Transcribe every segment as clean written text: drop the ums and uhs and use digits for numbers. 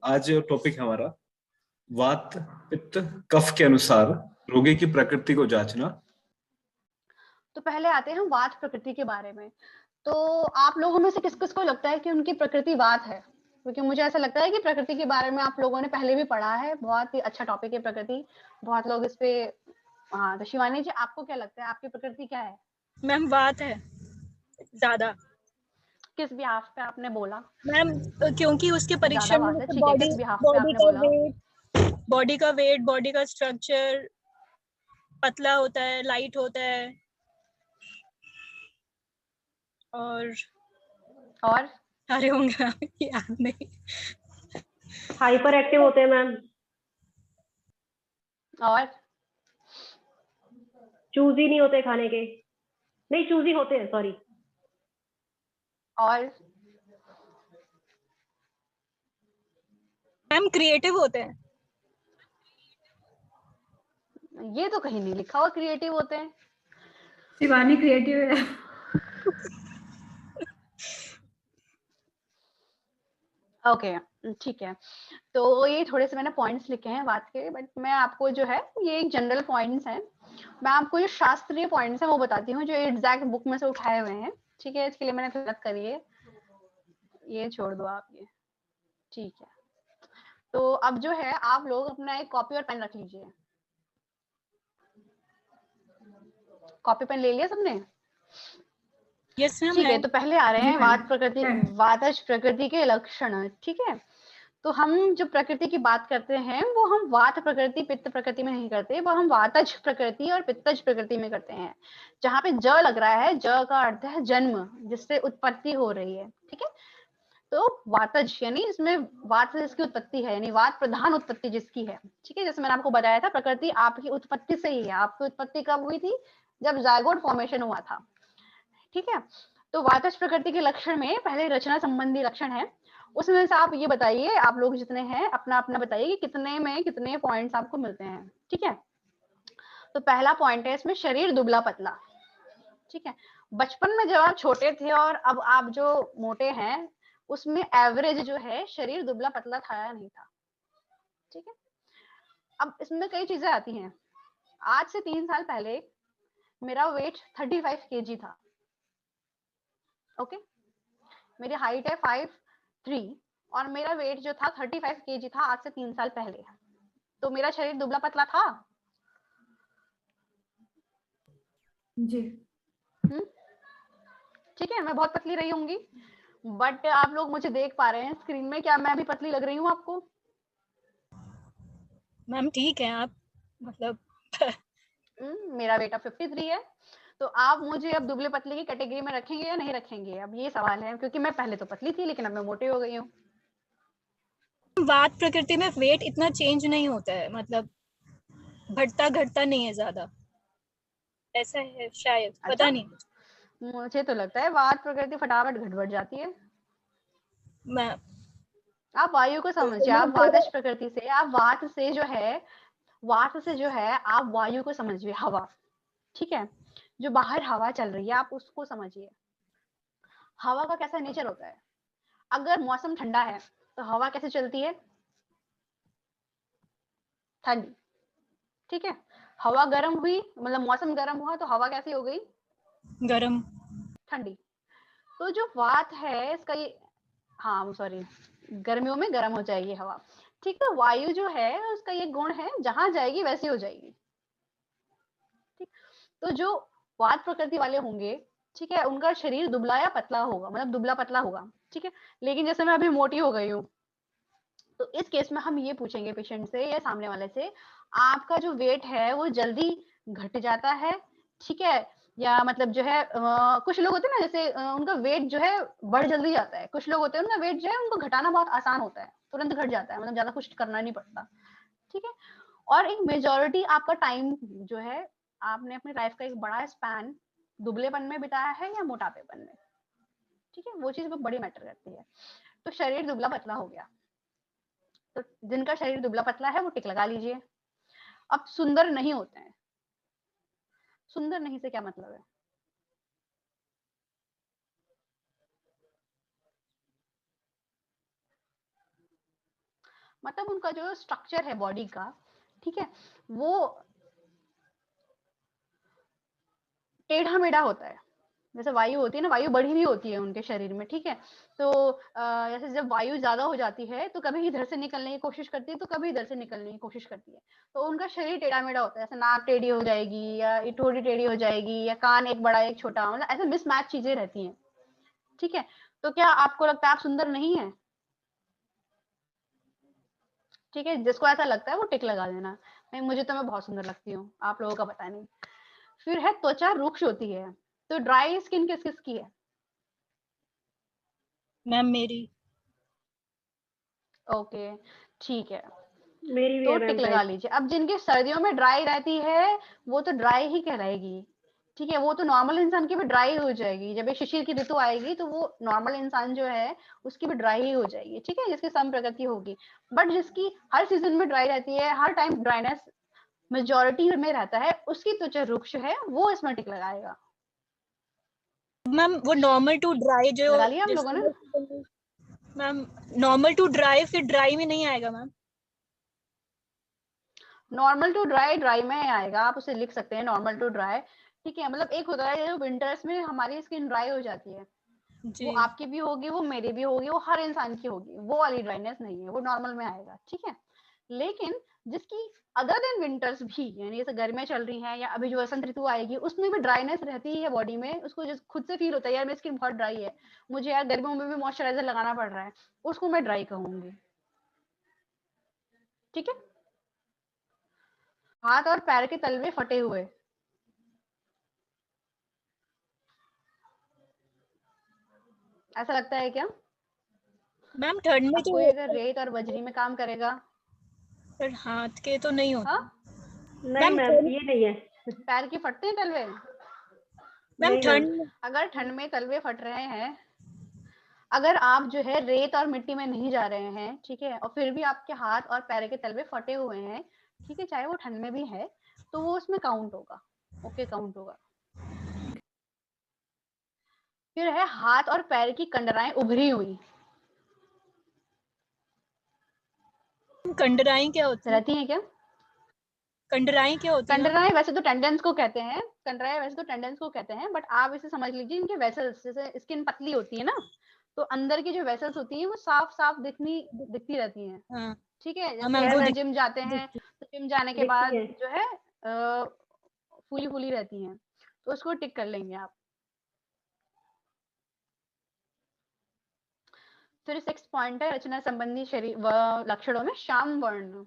आज टॉपिक है हमारा वात पित्त कफ के अनुसार रोगी की प्रकृति को जांचना। तो पहले आते हैं हम वात प्रकृति के बारे में। तो आप लोगों में से किस किस को लगता है कि उनकी प्रकृति वात है? क्योंकि मुझे ऐसा लगता है कि प्रकृति के बारे में आप लोगों ने पहले भी पढ़ा है, बहुत ही अच्छा टॉपिक है प्रकृति, बहुत लोग इस पे। हाँ, तो शिवानी जी, आपको क्या लगता है, आपकी प्रकृति क्या है? मैम वात है ज्यादा। किस बिहाफ पे आपने बोला? मैम क्योंकि उसके परीक्षण ज्यादा में बात है, जैसे ठीक है, किस बिहाफ पे आपने का बोला? वेट, बॉडी का स्ट्रक्चर पतला होता है, लाइट होता है, और सारे होंगे याद नहीं। हाइपर एक्टिव होते हैं मैम। और चूजी नहीं होते खाने के, नहीं चूजी होते हैं, सॉरी। और मैम क्रिएटिव होते हैं। ये तो कहीं नहीं लिखा हुआ क्रिएटिव होते हैं। शिवानी क्रिएटिव है। ओके, ठीक है। तो ये थोड़े से मैंने पॉइंट्स लिखे हैं बात के, बट मैं आपको जो है ये एक जनरल पॉइंट्स हैं, मैं आपको जो शास्त्रीय पॉइंट्स हैं वो बताती हूँ, जो एग्जैक्ट बुक में से उठाए हुए हैं। ठीक है, इसके लिए मैंने मेहनत करी है, ये छोड़ दो आप ये। ठीक है, तो अब जो है आप लोग अपना एक कॉपी और पेन रख लीजिए। कॉपी पेन ले लिया सबने? Yes ma'am. ठीक है, तो पहले आ रहे हैं वात प्रकृति, वातज प्रकृति के लक्षण। ठीक है, तो हम जो प्रकृति की बात करते हैं वो हम वात प्रकृति पित्त प्रकृति में नहीं करते, वो हम वातज प्रकृति और पित्तज प्रकृति में करते हैं। जहाँ पे ज लग रहा है, ज का अर्थ है जन्म, जिससे उत्पत्ति हो रही है। ठीक है, तो वातज यानी इसमें वात से जिसकी उत्पत्ति है, यानी वात प्रधान उत्पत्ति जिसकी है। ठीक है, जैसे मैंने आपको बताया था, प्रकृति आपकी उत्पत्ति से ही है। आपकी उत्पत्ति कब हुई थी? जब जायगोट फॉर्मेशन हुआ था। ठीक है, तो वातज प्रकृति के लक्षण में पहले रचना संबंधी लक्षण है, उसमें से आप ये बताइए, आप लोग जितने हैं अपना अपना बताइए कि कितने में कितने पॉइंट्स आपको मिलते हैं। ठीक है, तो पहला पॉइंट है इसमें शरीर दुबला पतला। ठीक है, बचपन में जब आप छोटे थे और अब आप जो मोटे हैं, उसमें एवरेज जो है शरीर दुबला पतला था या नहीं था? ठीक है, अब इसमें कई चीजें आती हैं। आज से 3 साल पहले मेरा वेट 35 kg था। ओके, मेरी हाइट है 5'3" और मेरा वेट जो था 35 kg था आज से 3 साल पहले। तो मेरा शरीर दुबला पतला था जी। ठीक है, मैं बहुत पतली रही होंगी, बट आप लोग मुझे देख पा रहे हैं स्क्रीन में, क्या मैं भी पतली लग रही हूँ आपको? मैम ठीक है आप, मतलब मेरा वेट अब 53 है, तो आप मुझे अब दुबले पतले की कैटेगरी में रखेंगे या नहीं रखेंगे? अब ये सवाल है, क्योंकि मैं पहले तो पतली थी लेकिन अब मैं मोटी हो गई हूँ। वात प्रकृति में वेट इतना चेंज नहीं होता है, मतलब घटता घटता नहीं है ज्यादा, ऐसा है शायद। अच्छा? पता नहीं, मुझे तो लगता है वात प्रकृति फटाफट घट बढ़ जाती है। मैं आप वायु को समझिए, आप वातज प्रकृति से, आप वात से जो है, वात से जो है आप वायु को समझिए, हवा। ठीक है, जो बाहर हवा चल रही है आप उसको समझिए। हवा का कैसा नेचर होता है? अगर मौसम ठंडा है तो हवा कैसे चलती है? ठंडी। ठीक है, हवा गर्म हुई, मतलब मौसम गर्म हुआ तो हवा कैसी हो गई? गरम। ठंडी। तो जो वात है इसका ये, हाँ सॉरी, गर्मियों में गर्म हो जाएगी हवा। ठीक है, वायु जो है उसका ये गुण है, जहां जाएगी वैसी हो जाएगी। ठीक, तो जो वात प्रकृति वाले होंगे, ठीक है, उनका शरीर दुबला या पतला होगा, मतलब दुबला पतला होगा। ठीक है, लेकिन जैसे मैं अभी मोटी हो गई हूँ, तो इस केस में हम ये पूछेंगे पेशेंट से या सामने वाले से, आपका जो वेट है वो जल्दी घट जाता है? ठीक है, या मतलब जो है कुछ लोग होते हैं ना, जैसे उनका वेट जो है बढ़ जल्दी जाता है, कुछ लोग होते हैं उनका वेट जो है उनको घटाना बहुत आसान होता है, तुरंत घट जाता है, मतलब ज्यादा कुछ करना नहीं पड़ता। ठीक है, और एक मेजोरिटी आपका टाइम जो है, आपने अपनी लाइफ का एक बड़ा स्पैन दुबलेपन में बिताया है या मोटापेपन में? ठीक है, वो चीज बहुत बड़ी मैटर करती है। तो शरीर दुबला पतला हो गया, तो जिनका शरीर दुबला पतला है वो टिक लगा लीजिए। अब सुंदर नहीं होते हैं, सुंदर नहीं से क्या मतलब है? मतलब उनका जो स्ट्रक्चर है बॉडी का, ठीक है, वो टेढ़ा मेढ़ा होता है। जैसे वायु होती है ना, वायु बढ़ी हुई होती है उनके शरीर में, ठीक है। तो जैसे जब वायु ज्यादा हो जाती है तो कभी इधर से निकलने की कोशिश करती है, तो कभी इधर से निकलने की कोशिश करती है। तो उनका शरीर टेढ़ा मेढ़ा होता है, जैसे नाक टेढ़ी हो जाएगी या ठोड़ी टेढ़ी हो जाएगी या कान एक बड़ा एक छोटा, मतलब ऐसे मिसमैच चीजें रहती हैं, ठीक है। तो क्या आपको लगता है आप सुंदर नहीं है? ठीक है, जिसको ऐसा लगता है वो टिक लगा देना। नहीं, मुझे तो मैं बहुत सुंदर लगती हूँ, आप लोगों का पता नहीं। फिर है त्वचा रुक्ष होती है। तो ड्राई स्किन किस किस की है? मैम मेरी। ओके, ठीक है, मेरी भी तो है टिक मैम लगा ड्राई। लीजिए। अब जिनकी सर्दियों में ड्राई रहती है वो तो ड्राई ही कहलाएगी, ठीक है। वो तो नॉर्मल इंसान की भी ड्राई हो जाएगी, जब ये शिशिर की ऋतु आएगी तो वो नॉर्मल इंसान जो है उसकी भी ड्राई ही हो जाएगी, ठीक है, जिसकी सम प्रकृति होगी। बट जिसकी हर सीजन में ड्राई रहती है, हर टाइम ड्राइनेस मेजोरिटी में रहता है, उसकी त्वचा रुक्ष है, वो इसमें टिक लगाएगा। मैम वो नॉर्मल टू ड्राई जो लगा लिया हम लोगों ने? मैम नॉर्मल टू ड्राई फिर ड्राई में नहीं आएगा ma'am? Normal to dry dry में आएगा, आप उसे लिख सकते हैं नॉर्मल टू ड्राई, ठीक है। मतलब एक होता है जो विंटर्स में हमारी स्किन ड्राई हो जाती है, जी वो आपकी भी होगी, वो मेरी भी होगी, वो हर इंसान की होगी, वो वाली ड्राइनेस नहीं है, वो नॉर्मल में आएगा, ठीक है। लेकिन जिसकी अदर देन विंटर्स भी, यानी जैसे गर्मियां चल रही हैं या अभी जो वसंत ऋतु आएगी उसमें भी ड्राइनेस रहती है बॉडी में, उसको जिस खुद से फील होता है यार मेरी स्किन बहुत ड्राई है, मुझे यार गर्मियों में भी मॉइस्चराइजर लगाना पड़ रहा है, उसको मैं ड्राई कहूंगी, ठीक है। हाथ और पैर के तलवे फटे हुए, ऐसा लगता है क्या? मैम ठंड में अब जो कोई होता अगर रेत और बजरी में काम करेगा, है हाथ के तो नहीं हाँ, होता। नहीं मैम मैम ये नहीं है। पैर के फटते हैं तलवे। मैम नहीं मैम। ठंड अगर ठंड में तलवे फट रहे हैं, अगर आप जो है रेत और मिट्टी में नहीं जा रहे हैं, ठीक है, और फिर भी आपके हाथ और पैर के तलवे फटे हुए हैं, ठीक है, चाहे वो ठंड में भी है, तो वो उसमें काउंट होगा, ओके, काउंट होगा। फिर है हाथ और पैर की कंडराएं उभरी हुई, कंडराई क्या होती है? रहती हैं क्या? कंडराई क्या होती है मैम? कंडराएं वैसे तो टेंडेंस को कहते हैं, कंडराएं वैसे तो टेंडेंस को कहते हैं, बट आप इसे समझ लीजिए इनके वेसल्स, जैसे स्किन पतली होती है ना, तो अंदर की जो वेसल्स होती है वो साफ साफ दिखती रहती हैं, हाँ ठीक है। हाँ जैसे मैम वो अगर जिम जाते हैं दिखती तो जिम जाने के दिखती बाद है। जो है फूली फूली रहती हैं, तो उसको टिक कर लेंगे आप। फिर 6 पॉइंट है रचना संबंधी शरीर लक्षणों में श्याम वर्ण।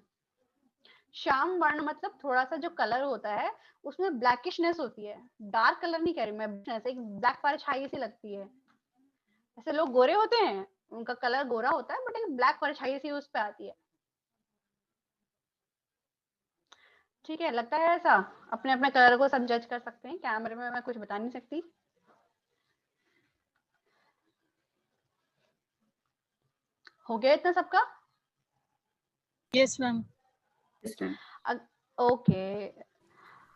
श्याम वर्ण मतलब थोड़ा सा जो कलर होता है उसमें ब्लैकिशनेस होती है, डार्क कलर नहीं कह रही मैं, एक ब्लैक पर छाई सी लगती है। ऐसे लोग गोरे होते हैं, उनका कलर गोरा होता है बट एक ब्लैक परछाई सी उस पे आती है, ठीक है। लगता है ऐसा? अपने अपने कलर को सब जज कर सकते हैं, कैमरे में मैं कुछ बता नहीं सकती। हो गया इतना सबका? Yes ma'am. ओके,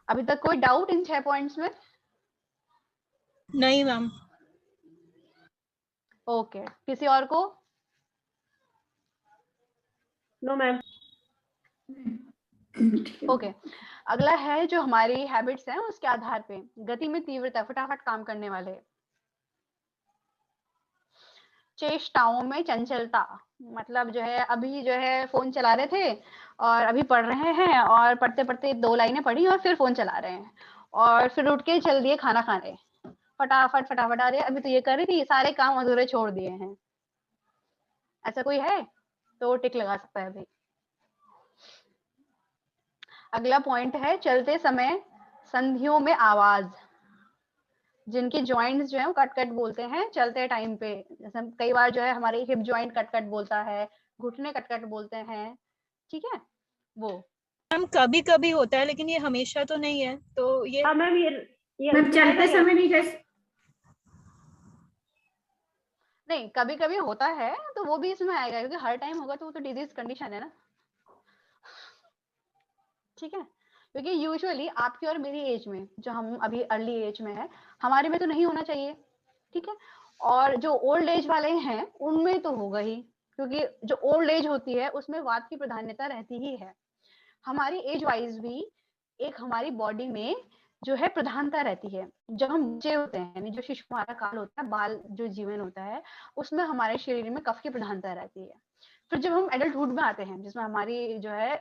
अभी तक कोई डाउट इन 6 पॉइंट्स में? नहीं मैम। ओके, किसी और को? No ma'am. ओके, अगला है जो हमारी हैबिट्स हैं उसके आधार पे गति में तीव्रता, फटाफट काम करने वाले। चेष्टाओं में चंचलता, मतलब जो है अभी जो है फोन चला रहे थे और अभी पढ़ रहे हैं और पढ़ते पढ़ते 2 लाइनें पढ़ी और फिर फोन चला रहे हैं और फिर उठ के चल दिए खाना खाने, फटाफट फटाफट, अरे अभी तो ये कर रही थी, सारे काम अधूरे छोड़ दिए हैं। ऐसा कोई है तो टिक लगा सकता है भाई। अगला पॉइंट है चलते समय संधियों में आवाज, जिनके जॉइंट्स जो है वो कट कट बोलते हैं चलते टाइम पे, जैसे कई बार जो है हमारे हिप जॉइंट कट कट बोलता है, घुटने कट कट बोलते हैं, ठीक है, वो। मैम कभी कभी होता है लेकिन ये हमेशा तो नहीं है, तो ये हाँ मैम ये मैम चलते समय नहीं जैसे नहीं, कभी कभी होता है तो वो भी इसमें आएगा, क्योंकि हर टाइम होगा तो वो तो डिजीज कंडीशन है ना, ठीक है। क्योंकि यूजुअली आपकी और मेरी एज में, जो हम अभी अर्ली एज में है, हमारे में तो नहीं होना चाहिए, ठीक है, और जो ओल्ड एज वाले हैं उनमें तो होगा ही, क्योंकि जो ओल्ड एज होती है उसमें वात की प्राधान्यता रहती ही है। हमारी एज वाइज भी एक हमारी बॉडी में जो है प्रधानता रहती है। जब हम बच्चे होते हैं, यानी जो शिशु हमारा काल होता है, बाल जो जीवन होता है, उसमें हमारे शरीर में कफ की प्रधानता रहती है। फिर जब हम एडल्टहुड में आते हैं, जिसमें हमारी जो है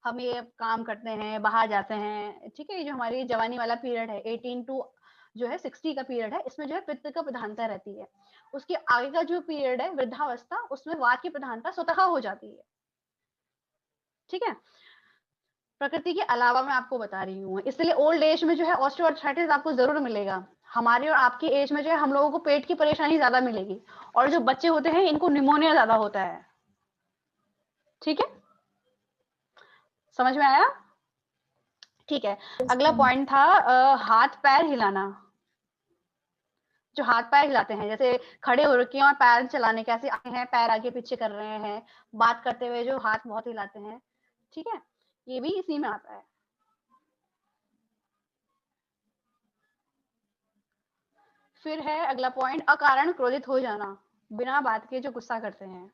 हम ये काम करते हैं, बाहर जाते हैं, ठीक है, ये जो हमारी जवानी वाला पीरियड है 18 टू जो है 60 का पीरियड है, इसमें जो है पित्त का प्रधानता रहती है। उसके आगे का जो पीरियड है वृद्धावस्था, उसमें वात की प्रधानता स्वतः हो जाती है। ठीक है, प्रकृति के अलावा मैं आपको बता रही हूँ, इसलिए ओल्ड एज में जो है ऑस्टियोआर्थराइटिस आपको जरूर मिलेगा। हमारे और आपकी एज में जो है हम लोगों को पेट की परेशानी ज्यादा मिलेगी, और जो बच्चे होते हैं इनको निमोनिया ज्यादा होता है। ठीक है, समझ में आया? ठीक है, अगला पॉइंट था हाथ पैर हिलाना। जो हाथ पैर हिलाते हैं, जैसे खड़े हो रखे हैं और पैर चलाने कैसे आए हैं, पैर आगे पीछे कर रहे हैं, बात करते हुए जो हाथ बहुत हिलाते हैं, ठीक है, ये भी इसी में आता है। फिर है अगला पॉइंट, अकारण क्रोधित हो जाना, बिना बात के जो गुस्सा करते हैं।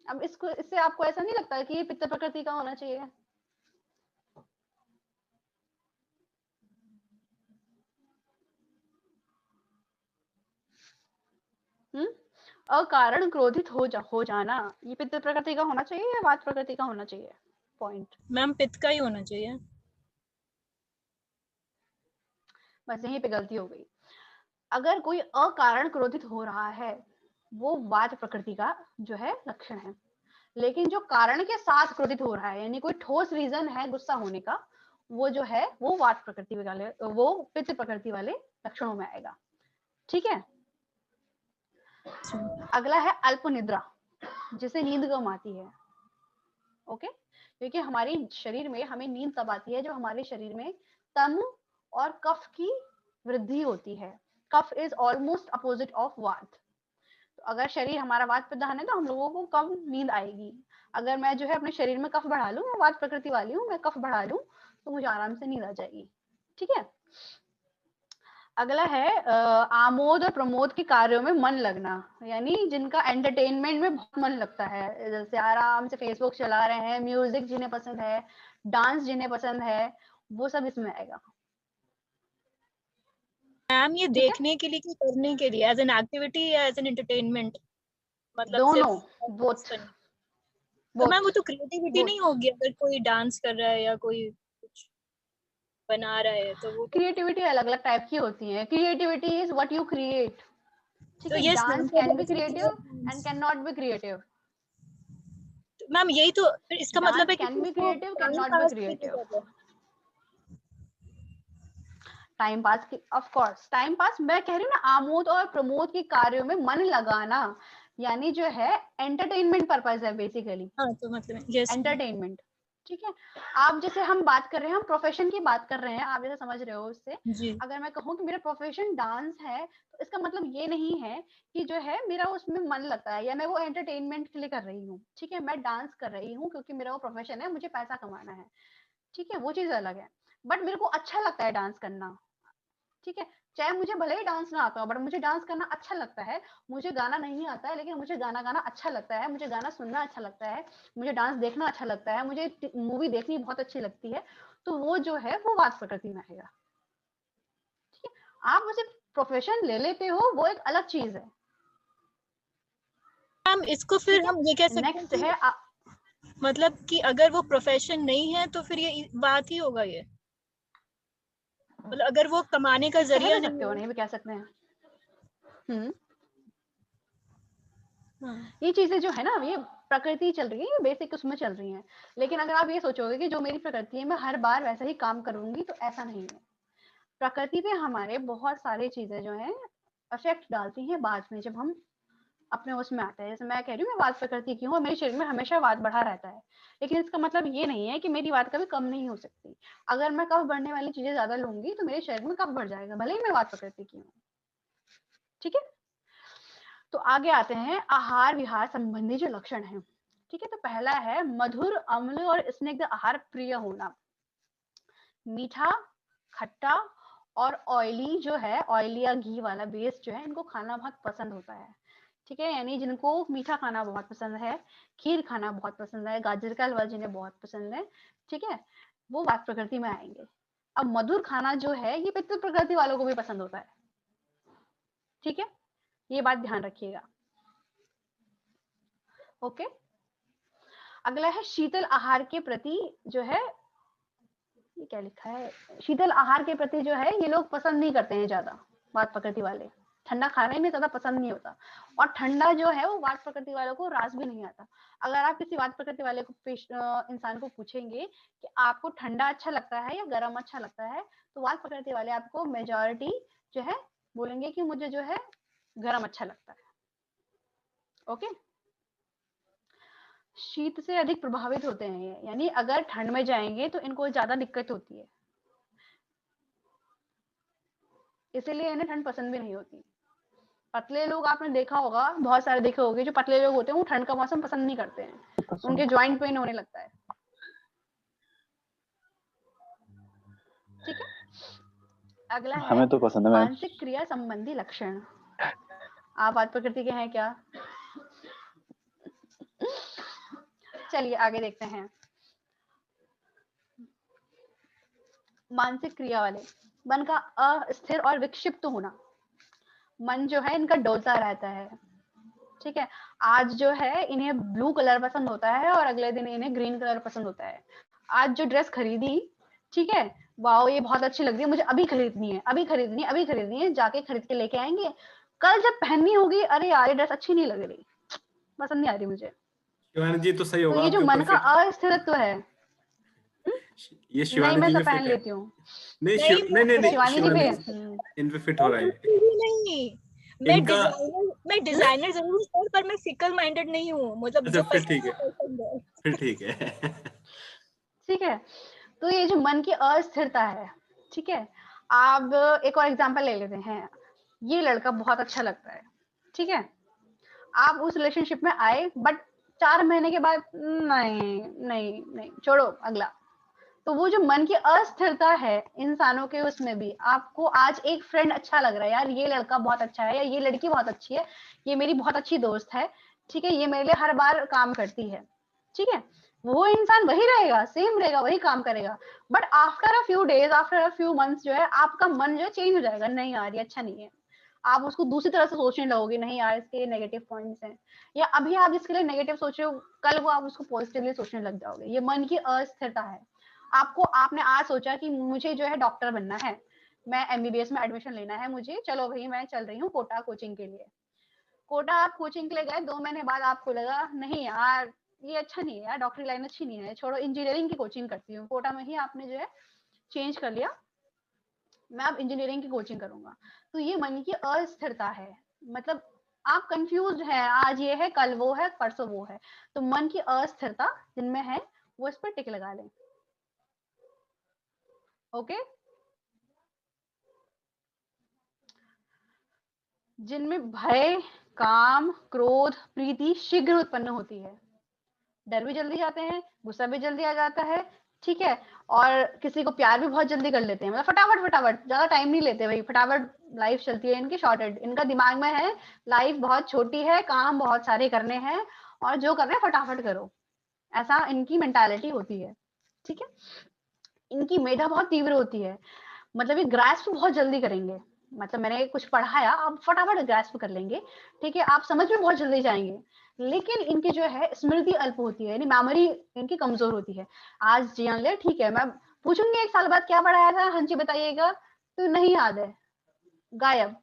अब इसको, इससे आपको ऐसा नहीं लगता कि ये पित्त प्रकृति का होना चाहिए? अकारण क्रोधित हो जाना, ये पित्त प्रकृति का होना चाहिए या वात प्रकृति का होना चाहिए? पॉइंट मैम पित्त का ही होना चाहिए। बस यहीं पे गलती हो गई। अगर कोई अकारण क्रोधित हो रहा है, वो वात प्रकृति का जो है लक्षण है। लेकिन जो कारण के साथ क्रोधित हो रहा है, यानी कोई ठोस रीजन है गुस्सा होने का, वो जो है वो वात प्रकृति वाले, वो पित्त प्रकृति वाले लक्षणों में आएगा। ठीक है, अगला है अल्प निद्रा, जिसे नींद कम आती है। ओके, क्योंकि हमारी शरीर में हमें नींद तब आती है जब हमारे शरीर में तन और कफ की वृद्धि होती है। कफ इज ऑलमोस्ट अपोजिट ऑफ वात। तो अगर शरीर हमारा वात प्रधान है तो हम लोगों को कम नींद आएगी। अगर मैं जो है अपने शरीर में कफ बढ़ा लूं, मैं वात प्रकृति वाली हूँ, मैं कफ बढ़ा लूं तो मुझे आराम से नींद आ जाएगी। ठीक है, अगला है आमोद और प्रमोद के कार्यों में मन लगना, यानी जिनका एंटरटेनमेंट में बहुत मन लगता है, जैसे आराम से फेसबुक चला रहे हैं, म्यूजिक जिन्हें पसंद है, डांस जिन्हें पसंद है, वो सब इसमें आएगा। मैम ये देखने के लिए कि करने के लिए, एज एन एक्टिविटी या एज एन एंटरटेनमेंट? मतलब दोनों, बोथ। तो मैम वो तो क्रिएटिविटी नहीं होगी अगर कोई डांस कर रहा है या कोई कुछ बना रहा है, तो वो क्रिएटिविटी अलग अलग टाइप की होती है। Creativity is what you create. ठीक है, dance can be creative and can not be creative. Ma'am यही तो फिर इसका मतलब है कि can be creative, can not be creative. Time pass की, ऑफ कोर्स टाइम पास, मैं कह रही हूँ ना, आमोद और प्रमोद के कार्यों में मन लगाना, यानी जो है एंटरटेनमेंट पर्पस है बेसिकली। हाँ, तो मतलब यस एंटरटेनमेंट। ठीक है, आप जैसे हम बात कर रहे हैं, हम प्रोफेशन की बात कर रहे हैं, आप जैसे समझ रहे हो उससे। जी। अगर मैं कहूँ कि मेरा प्रोफेशन डांस है, तो इसका मतलब ये नहीं है कि जो है मेरा उसमें मन लगता है या मैं वो एंटरटेनमेंट के लिए कर रही हूँ। ठीक है, मैं डांस कर रही हूँ क्योंकि मेरा वो प्रोफेशन है, मुझे पैसा कमाना है। ठीक है, वो चीज अलग है, बट मेरे को अच्छा लगता है डांस करना। ठीक है, चाहे मुझे भले ही डांस ना आता हो, बट मुझे डांस करना अच्छा लगता है। मुझे गाना नहीं आता है, लेकिन मुझे गाना गाना अच्छा लगता है, मुझे गाना सुनना अच्छा लगता है, मुझे डांस देखना अच्छा लगता है, मुझे मूवी देखनी बहुत अच्छी लगती है। तो वो जो है वो वात प्रकृति में आएगा। ठीक है, आप मुझे प्रोफेशन ले लेते हो, वो एक अलग चीज है। मैम इसको फिर हम ये कह सकते हैं नेक्स्ट है मतलब कि अगर वो प्रोफेशन नहीं है तो फिर ये बात ही होगा ये, मतलब अगर वो कमाने का जरिया कह सकते हो, नहीं नहीं भी कह सकते हैं। हाँ। ये चीजें जो है ना, ये प्रकृति चल रही है, ये बेसिक उसमें चल रही है। लेकिन अगर आप ये सोचोगे कि जो मेरी प्रकृति है मैं हर बार वैसा ही काम करूंगी, तो ऐसा नहीं है। प्रकृति पे हमारे बहुत सारी चीजें जो है इफेक्ट डालती हैं बाद में, जब हम अपने उसमें आते हैं। जैसे मैं कह रही हूँ, मैं वात प्रकृति की हूँ और मेरे शरीर में हमेशा वात बढ़ा रहता है, लेकिन इसका मतलब ये नहीं है कि मेरी वात कभी कम नहीं हो सकती। अगर मैं कफ बढ़ने वाली चीजें ज्यादा लूंगी तो मेरे शरीर में कफ बढ़ जाएगा, भले ही मैं वात प्रकृति की हूँ। ठीक है, तो आगे आते हैं आहार विहार संबंधी जो लक्षण है। ठीक है, तो पहला है मधुर, अम्ल और स्निग्ध आहार प्रिय होना। मीठा, खट्टा और ऑयली जो है, ऑयली या घी वाला बेस जो है, इनको खाना बहुत पसंद होता है। ठीक है, यानी जिनको मीठा खाना बहुत पसंद है, खीर खाना बहुत पसंद है, गाजर का हलवा जिन्हें बहुत पसंद है, ठीक है, वो वात प्रकृति में आएंगे। अब मधुर खाना जो है ये पित्त प्रकृति वालों को भी पसंद होता है, ठीक है, ये बात ध्यान रखिएगा। ओके, अगला है शीतल आहार के प्रति जो है, ये क्या लिखा है, शीतल आहार के प्रति जो है ये लोग पसंद नहीं करते हैं ज्यादा, वात प्रकृति वाले ठंडा खाने में ज्यादा पसंद नहीं होता, और ठंडा जो है वो वात प्रकृति वालों को रास भी नहीं आता। अगर आप किसी वात प्रकृति वाले को इंसान को पूछेंगे कि आपको ठंडा अच्छा लगता है या गर्म अच्छा लगता है, तो वात प्रकृति वाले आपको मेजॉरिटी जो है बोलेंगे कि मुझे जो है गर्म अच्छा लगता है। ओके, शीत से अधिक प्रभावित होते हैं ये, यानी अगर ठंड में जाएंगे तो इनको ज्यादा दिक्कत होती है, इसीलिए इन्हें ठंड पसंद भी नहीं होती। पतले लोग आपने देखा होगा, बहुत सारे देखे होंगे, जो पतले लोग होते हैं वो ठंड का मौसम पसंद नहीं करते हैं, उनके ज्वाइंट पेन होने लगता है। ठीक है, अगला है हमें तो पसंद है मैम। मानसिक क्रिया संबंधी लक्षण। आप वात प्रकृति के हैं क्या? चलिए आगे देखते हैं। मानसिक क्रिया वाले, मन का अस्थिर और विक्षिप्त होना, मन जो है इनका डोलता रहता है। ठीक है, आज जो है इन्हें ब्लू कलर पसंद होता है और अगले दिन इन्हें ग्रीन कलर पसंद होता है। आज जो ड्रेस खरीदी, ठीक है, वाओ ये बहुत अच्छी लग रही है, मुझे अभी खरीदनी है, अभी खरीदनी है, अभी खरीदनी है, जाके खरीद के लेके आएंगे। कल जब पहननी होगी, अरे यार ये ड्रेस अच्छी नहीं लग रही, पसंद नहीं आ रही मुझे। शिवानी जी तो सही होगा, तो ये जो मन का अस्थिरत्व है, ये शिवानी नहीं मैं जी सब में पहन फिट है। लेती हूँ। नहीं शिवानी जी पे इन पे फिट हो रहा है। नहीं, इनका मैं डिजाइनर जरूर हूँ पर मैं फिकल माइंडेड नहीं हूँ, मतलब अच्छा, जो फिर पसंद ठीक है, है पसंद है। फिर ठीक है। ठीक है, तो ये जो मन की अस्थिरता है, ठीक है, आप एक और एग्जांपल ले लेते हैं। ये लड़का बहुत अच्छा लगता है, ठीक है, आप उस रिलेशनशिप में आए, बट 4 महीने के बाद नहीं नहीं नहीं छोड़ो अगला। तो वो जो मन की अस्थिरता है इंसानों के, उसमें भी आपको आज एक फ्रेंड अच्छा लग रहा है, यार ये लड़का बहुत अच्छा है या ये लड़की बहुत अच्छी है, ये मेरी बहुत अच्छी दोस्त है, ठीक है, ये मेरे लिए हर बार काम करती है, ठीक है, वो इंसान वही रहेगा, सेम रहेगा, वही काम करेगा, but after a few days, after a few months जो है आपका मन जो है चेंज हो जाएगा, नहीं यार ये अच्छा नहीं है, आप उसको दूसरी तरह से सोचने लगोगे, नहीं यार इसके नेगेटिव पॉइंट्स हैं, या अभी आप जिसके लिए नेगेटिव सोच रहे हो कल वो आप उसको पॉजिटिवली सोचने लग जाओगे। ये मन की अस्थिरता है। आपने आज सोचा कि मुझे जो है डॉक्टर बनना है, मैं एमबीबीएस में एडमिशन लेना है मुझे, चलो भाई मैं चल रही हूँ कोटा कोचिंग के लिए। कोटा आप कोचिंग के लिए गए, 2 महीने बाद आपको लगा नहीं यार ये अच्छा नहीं है, यार डॉक्टरी लाइन अच्छी नहीं है, छोड़ो इंजीनियरिंग की कोचिंग करती हूँ। कोटा में ही आपने जो है चेंज कर लिया, मैं अब इंजीनियरिंग की कोचिंग करूंगा। तो ये मन की अस्थिरता है, मतलब आप कंफ्यूज है, आज ये है कल वो है परसों वो है, तो मन की अस्थिरता जिनमें है वो इस पर टिक लगा लें। ओके, जिनमें भय, काम, क्रोध, प्रीति शीघ्र उत्पन्न होती है, डर भी जल्दी जाते हैं, गुस्सा भी जल्दी आ जाता है, ठीक है, और किसी को प्यार भी बहुत जल्दी कर लेते हैं, मतलब फटाफट फटाफट, ज्यादा टाइम नहीं लेते भाई, फटाफट लाइफ चलती है इनकी, शॉर्टेड, इनका दिमाग में है लाइफ बहुत छोटी है, काम बहुत सारे करने हैं और जो कर रहे हैं फटाफट करो, ऐसा इनकी मेंटालिटी होती है। ठीक है, इनकी मेधा बहुत तीव्र होती है, मतलब ये ग्रास्प बहुत जल्दी करेंगे, मतलब मैंने कुछ पढ़ाया आप फटाफट ग्रास्प कर लेंगे, ठीक है, आप समझ में बहुत जल्दी जाएंगे, लेकिन इनकी जो है स्मृति अल्प होती है, यानी मेमोरी इनकी कमजोर होती है। आज जान ले, ठीक है, मैं पूछूंगी 1 साल बाद क्या पढ़ाया था, हाँ जी बताइएगा, तो नहीं याद है, गायब।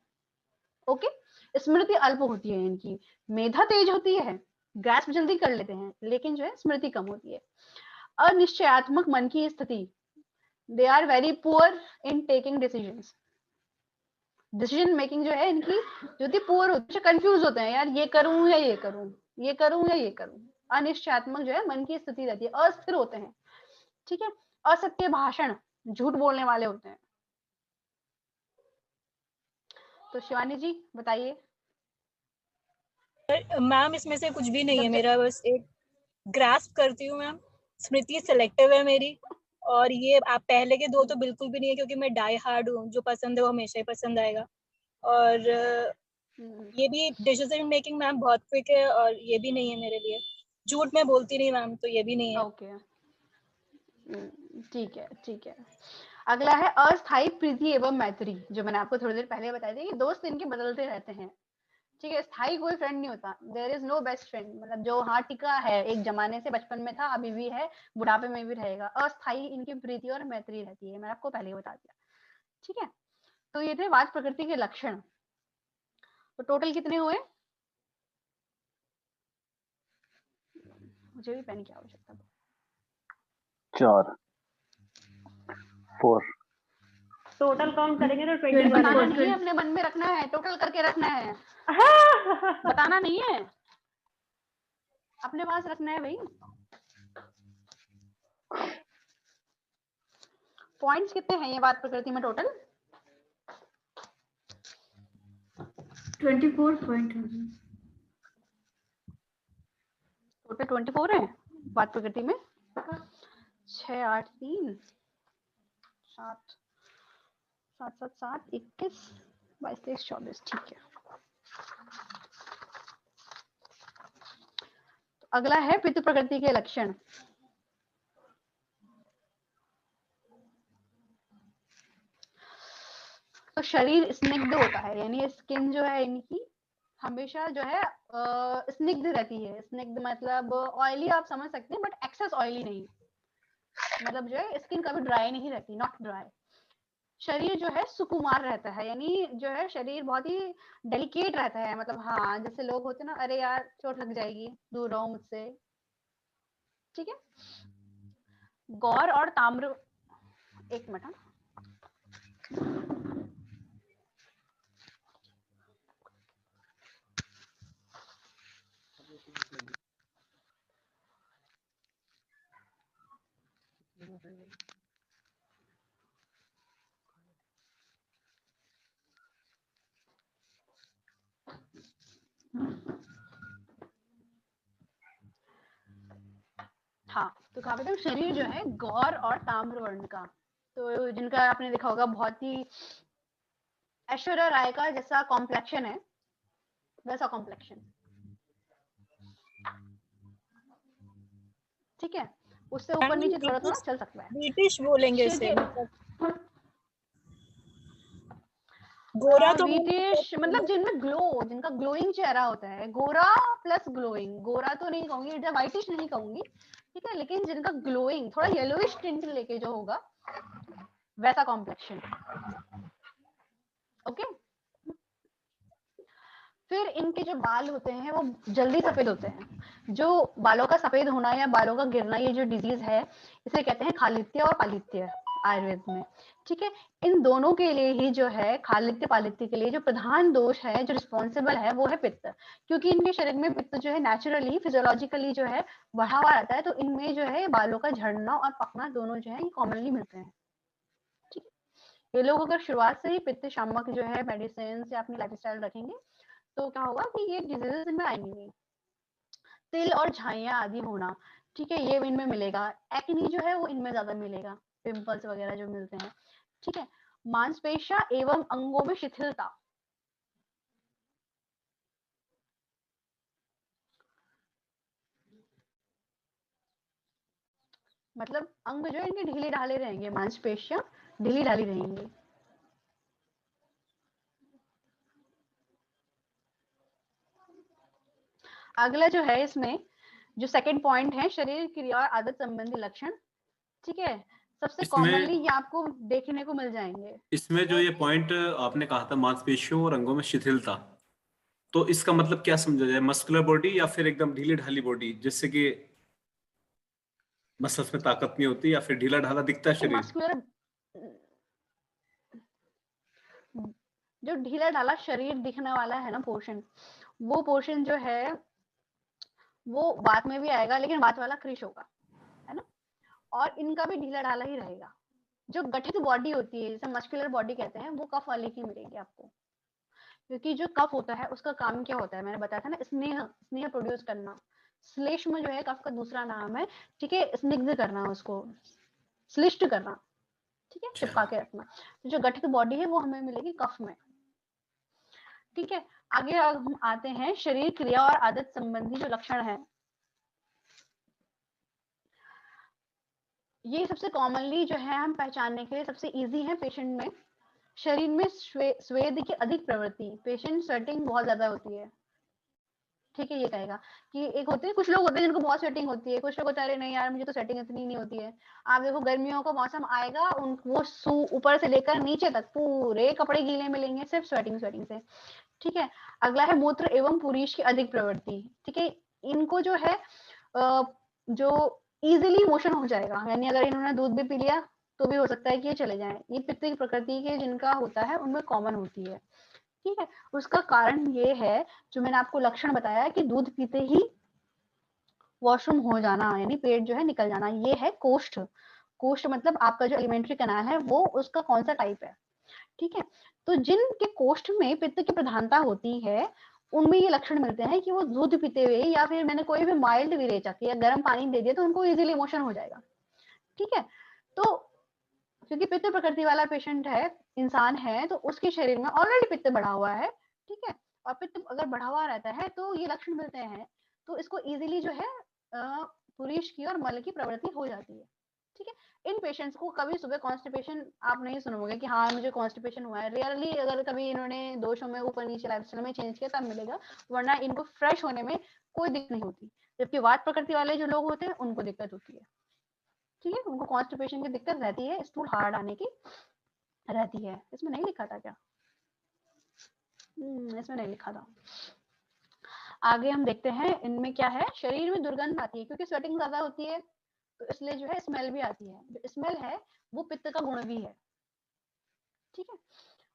ओके, स्मृति अल्प होती है इनकी, मेधा तेज होती है, ग्रास्प जल्दी कर लेते हैं, लेकिन जो है स्मृति कम होती है। अनिश्चयात्मक मन की स्थिति, they are very poor in taking decisions, decision making जो है इनकी जो थी पुअर होती है, कंफ्यूज होते हैं, यार ये करूं या ये करूं, ये करूं या ये करूं। अनिश्चयात्मक जो है मन की स्थिति रहती है, अस्थिर होते हैं, ठीक है, असत्य भाषण, झूठ बोलने वाले होते हैं। तो शिवानी जी बताइए। मैम इसमें से कुछ भी नहीं है सब मेरा, बस एक ग्रास्प करती हूँ मैम, स्मृति सेलेक्टिव है मेरी, और ये आप पहले के 2 तो बिल्कुल भी नहीं है, क्योंकि मैं डाई हार्ड हूँ, जो पसंद है वो हमेशा ही पसंद आएगा। और ये भी डिसीजन मेकिंग मैम बहुत क्विक है और ये भी नहीं है मेरे लिए। झूठ मैं बोलती नहीं मैम, तो ये भी नहीं है। ओके, ठीक है ठीक है। अगला है अस्थायी प्रीति एवं मैत्री, जो मैंने आपको थोड़ी देर पहले बताया था कि दोस्त इनके बदलते रहते हैं। ठीक है, स्थायी कोई फ्रेंड नहीं होता, there is no best friend, मतलब जो हाँ टिका है एक जमाने से, बचपन में था, अभी भी है, बुढ़ापे में भी रहेगा। अस्थायी इनकी प्रीति और मैत्री रहती है, मैंने आपको पहले ही बता दिया। ठीक है, तो ये थे वाच प्रकृति के लक्षण। तो टोटल कितने हुए? मुझे भी पेन की आवश्यकता है। 4 टोटल काउंट करेंगे तो 24 बताना 21 नहीं है, अपने मन में रखना है, टोटल करके रखना है, बताना नहीं है, अपने पास रखना है भाई। पॉइंट्स कितने हैं ये बात प्रकृति में टोटल? 24 पॉइंट टोटल 24 है बात प्रकृति में। 6 8 3 7 7 7 7 21 22 23 24, ठीक है। तो अगला है पितृ प्रकृति के लक्षण। तो शरीर स्निग्ध होता है, यानी स्किन जो है इनकी हमेशा जो है स्निग्ध रहती है। स्निग्ध मतलब ऑयली आप समझ सकते हैं, बट एक्सेस ऑयली नहीं, मतलब जो है स्किन कभी ड्राई नहीं रहती, नॉट ड्राई। शरीर जो है सुकुमार रहता है, यानी जो है शरीर बहुत ही डेलिकेट रहता है, मतलब हाँ जैसे लोग होते हैं ना, अरे यार चोट लग जाएगी, दूर रहो मुझसे। ठीक है, गौर और ताम्र, एक मिनट, हाँ। तो कहा था शरीर जो है गौर और ताम्र वर्ण का, तो जिनका आपने देखा होगा बहुत ही ऐश्वर्या राय का जैसा कॉम्प्लेक्शन है, वैसा कॉम्प्लेक्शन। ठीक है, उससे ऊपर नीचे थोड़ा थोड़ा चल सकता है। ब्रिटिश बोलेंगे इसे, ठीक है। मतलब गोरा तो ब्रिटिश मतलब जिनमें ग्लो, जिनका ग्लोइंग चेहरा होता है, गोरा प्लस ग्लोइंग, गोरा तो नहीं कहूंगी, व्हाइटिश नहीं कहूंगी, ठीक है, लेकिन जिनका ग्लोइंग थोड़ा येलोइश टिंट लेके जो होगा, वैसा कॉम्प्लेक्शन। ओके, फिर इनके जो बाल होते हैं वो जल्दी सफेद होते हैं। जो बालों का सफेद होना या बालों का गिरना, ये जो डिजीज है, इसे कहते हैं खालित्य और पालित्य आयुर्वेद में। ठीक है, इन दोनों के लिए ही जो है खालित्य पालित्य के लिए जो प्रधान दोष है, जो रिस्पॉन्सिबल है, वो है पित्त। क्योंकि इनके शरीर में पित्त जो है नेचुरली फिजियोलॉजिकली जो है बढ़ा हुआ रहता है, तो इनमें जो है बालों का झड़ना और पकना दोनों जो है ये कॉमनली मिलते हैं। ठीक है, ये लोग अगर शुरुआत से ही पित्त शामक जो है मेडिसिन या अपनी लाइफस्टाइल रखेंगे, तो क्या होगा कि ये डिजीजेस इनमें आएंगी नहीं। तिल और झाइयां आदि होना, ठीक है, ये इनमें मिलेगा। एक्नी जो है वो इनमें ज्यादा मिलेगा, पिंपल्स वगैरह जो मिलते हैं। ठीक है, मांसपेशियां एवं अंगों में शिथिलता, मतलब अंग जो है इनके ढीले ढाले रहेंगे, मांसपेशियां ढीली ढाली रहेंगी। अगला जो है इसमें जो सेकंड पॉइंट है, शरीर क्रिया और आदत संबंधी लक्षण। ठीक है, सबसे कॉमनली ये आपको देखने को मिल जाएंगे। इसमें जो ये पॉइंट आपने कहा था मांसपेशियों और अंगों में शिथिलता, तो इसका मतलब क्या समझा जाए? मस्कुलर बॉडी या फिर एकदम ढीली ढाली बॉडी, जिससे कि मसल्स में ताकत नहीं होती, या फिर ढीला ढाला दिखता है शरीर? मस्कुलर, जो ढीला ढाला शरीर दिखने वाला है ना पोर्शन, वो पोर्शन जो है वो बात में भी आएगा, लेकिन बात वाला क्रिश होगा, है ना, और इनका भी ढीला ढाला ही रहेगा। जो गठित बॉडी होती है, जिसे मस्कुलर बॉडी कहते हैं, वो कफ वाली की मिलेगी आपको। क्योंकि जो कफ होता है उसका काम क्या होता है, मैंने बताया था ना, स्नेह, स्नेह प्रोड्यूस करना। श्लेष्म जो है कफ का दूसरा नाम है। ठीक है, स्निग्ध करना, उसको श्लिष्ट करना, ठीक है, चिपका के रखना। तो जो गठित बॉडी है वो हमें मिलेगी कफ में। ठीक है, आगे हम आते हैं शरीर क्रिया और आदत संबंधी जो लक्षण है। ये सबसे कॉमनली जो है हम पहचानने के लिए सबसे इजी है पेशेंट में। शरीर में स्वेद की अधिक प्रवृत्ति, पेशेंट स्वेटिंग बहुत ज्यादा होती है। ठीक है, ये कहेगा कि एक होते हैं, कुछ लोग होते हैं जिनको बहुत स्वेटिंग होती है, कुछ लोग होते हैं अरे नहीं यार मुझे तो स्वेटिंग इतनी नहीं होती है। आप देखो गर्मियों का मौसम आएगा, वो ऊपर से लेकर नीचे तक पूरे कपड़े गीले मिलेंगे सिर्फ स्वेटिंग से। ठीक है, अगला है मूत्र एवं पुरीष की अधिक प्रवृत्ति। ठीक है, इनको जो है जो इजीली मोशन हो जाएगा, यानी अगर इन्होंने दूध भी पी लिया तो भी हो सकता है कि ये चले जाएं। ये पित्त की प्रकृति के जिनका होता है उनमें कॉमन होती है। ठीक है, उसका कारण ये है जो मैंने आपको लक्षण बताया कि दूध पीते ही वॉशरूम हो जाना, यानी पेट जो है निकल जाना, ये है कोष्ठ। कोष्ठ मतलब आपका जो एलिमेंट्री कैनाल है वो उसका कौन सा टाइप है। ठीक है, तो जिनके कोष्ठ में पित्त की प्रधानता होती है उनमें ये लक्षण मिलते हैं कि वो दूध पीते हुए या फिर मैंने कोई भी माइल्ड विरेचक या गर्म पानी दे दिया तो उनको इजीली मोशन हो जाएगा। ठीक है, तो क्योंकि पित्त प्रकृति वाला पेशेंट है, इंसान है, तो उसके शरीर में ऑलरेडी पित्त बढ़ा हुआ है। ठीक है, और पित्त अगर बढ़ा हुआ रहता है तो ये लक्षण मिलते हैं, तो इसको इजीली जो है पुरीष की और मल की प्रवृत्ति हो जाती है। ठीक है, इन पेशेंट्स को कभी सुबह कॉन्स्टिपेशन आप नहीं सुनोगे कि हाँ मुझे कॉन्स्टिपेशन हुआ है, रियरली अगर कभी इन्होंने दोषों में ऊपर नीचे लाइफस्टाइल में चेंज किया तब मिलेगा, वरना इनको फ्रेश होने में कोई दिक्कत नहीं होती। जबकि वात प्रकृति वाले जो लोग होते हैं उनको दिक्कत होती है। ठीक है, उनको कॉन्स्टिपेशन की दिक्कत रहती है, स्टूल हार्ड आने की रहती है। इसमें नहीं लिखा था क्या? इसमें नहीं लिखा था। आगे हम देखते हैं इनमें क्या है, शरीर में दुर्गंध आती है क्योंकि स्वेटिंग ज्यादा होती है, तो इसलिए जो है स्मेल भी आती है। जो स्मेल है वो पित्त का गुण भी है। ठीक है,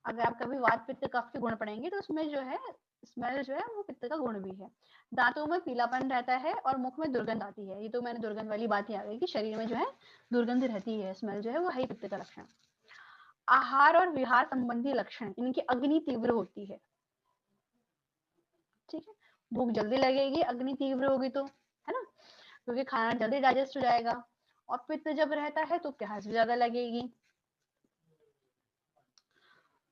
अगर आप कभी वात पित्त कफ के गुण पढ़ेंगे तो उसमें जो है स्मेल जो है वो पित्त का गुण भी है। दांतों में पीलापन रहता है और मुख में दुर्गंध आती है। ये तो मैंने दुर्गंध वाली बात ही आ गई कि शरीर में जो है दुर्गंध रहती है, स्मेल जो है वो है पित्त का लक्षण। आहार और विहार संबंधी लक्षण, इनकी अग्नि तीव्र होती है। ठीक है, भूख जल्दी लगेगी, अग्नि तीव्र होगी तो, है ना, क्योंकि खाना जल्दी डाइजेस्ट हो जाएगा। और पित्त जब रहता है तो प्यास भी ज्यादा लगेगी।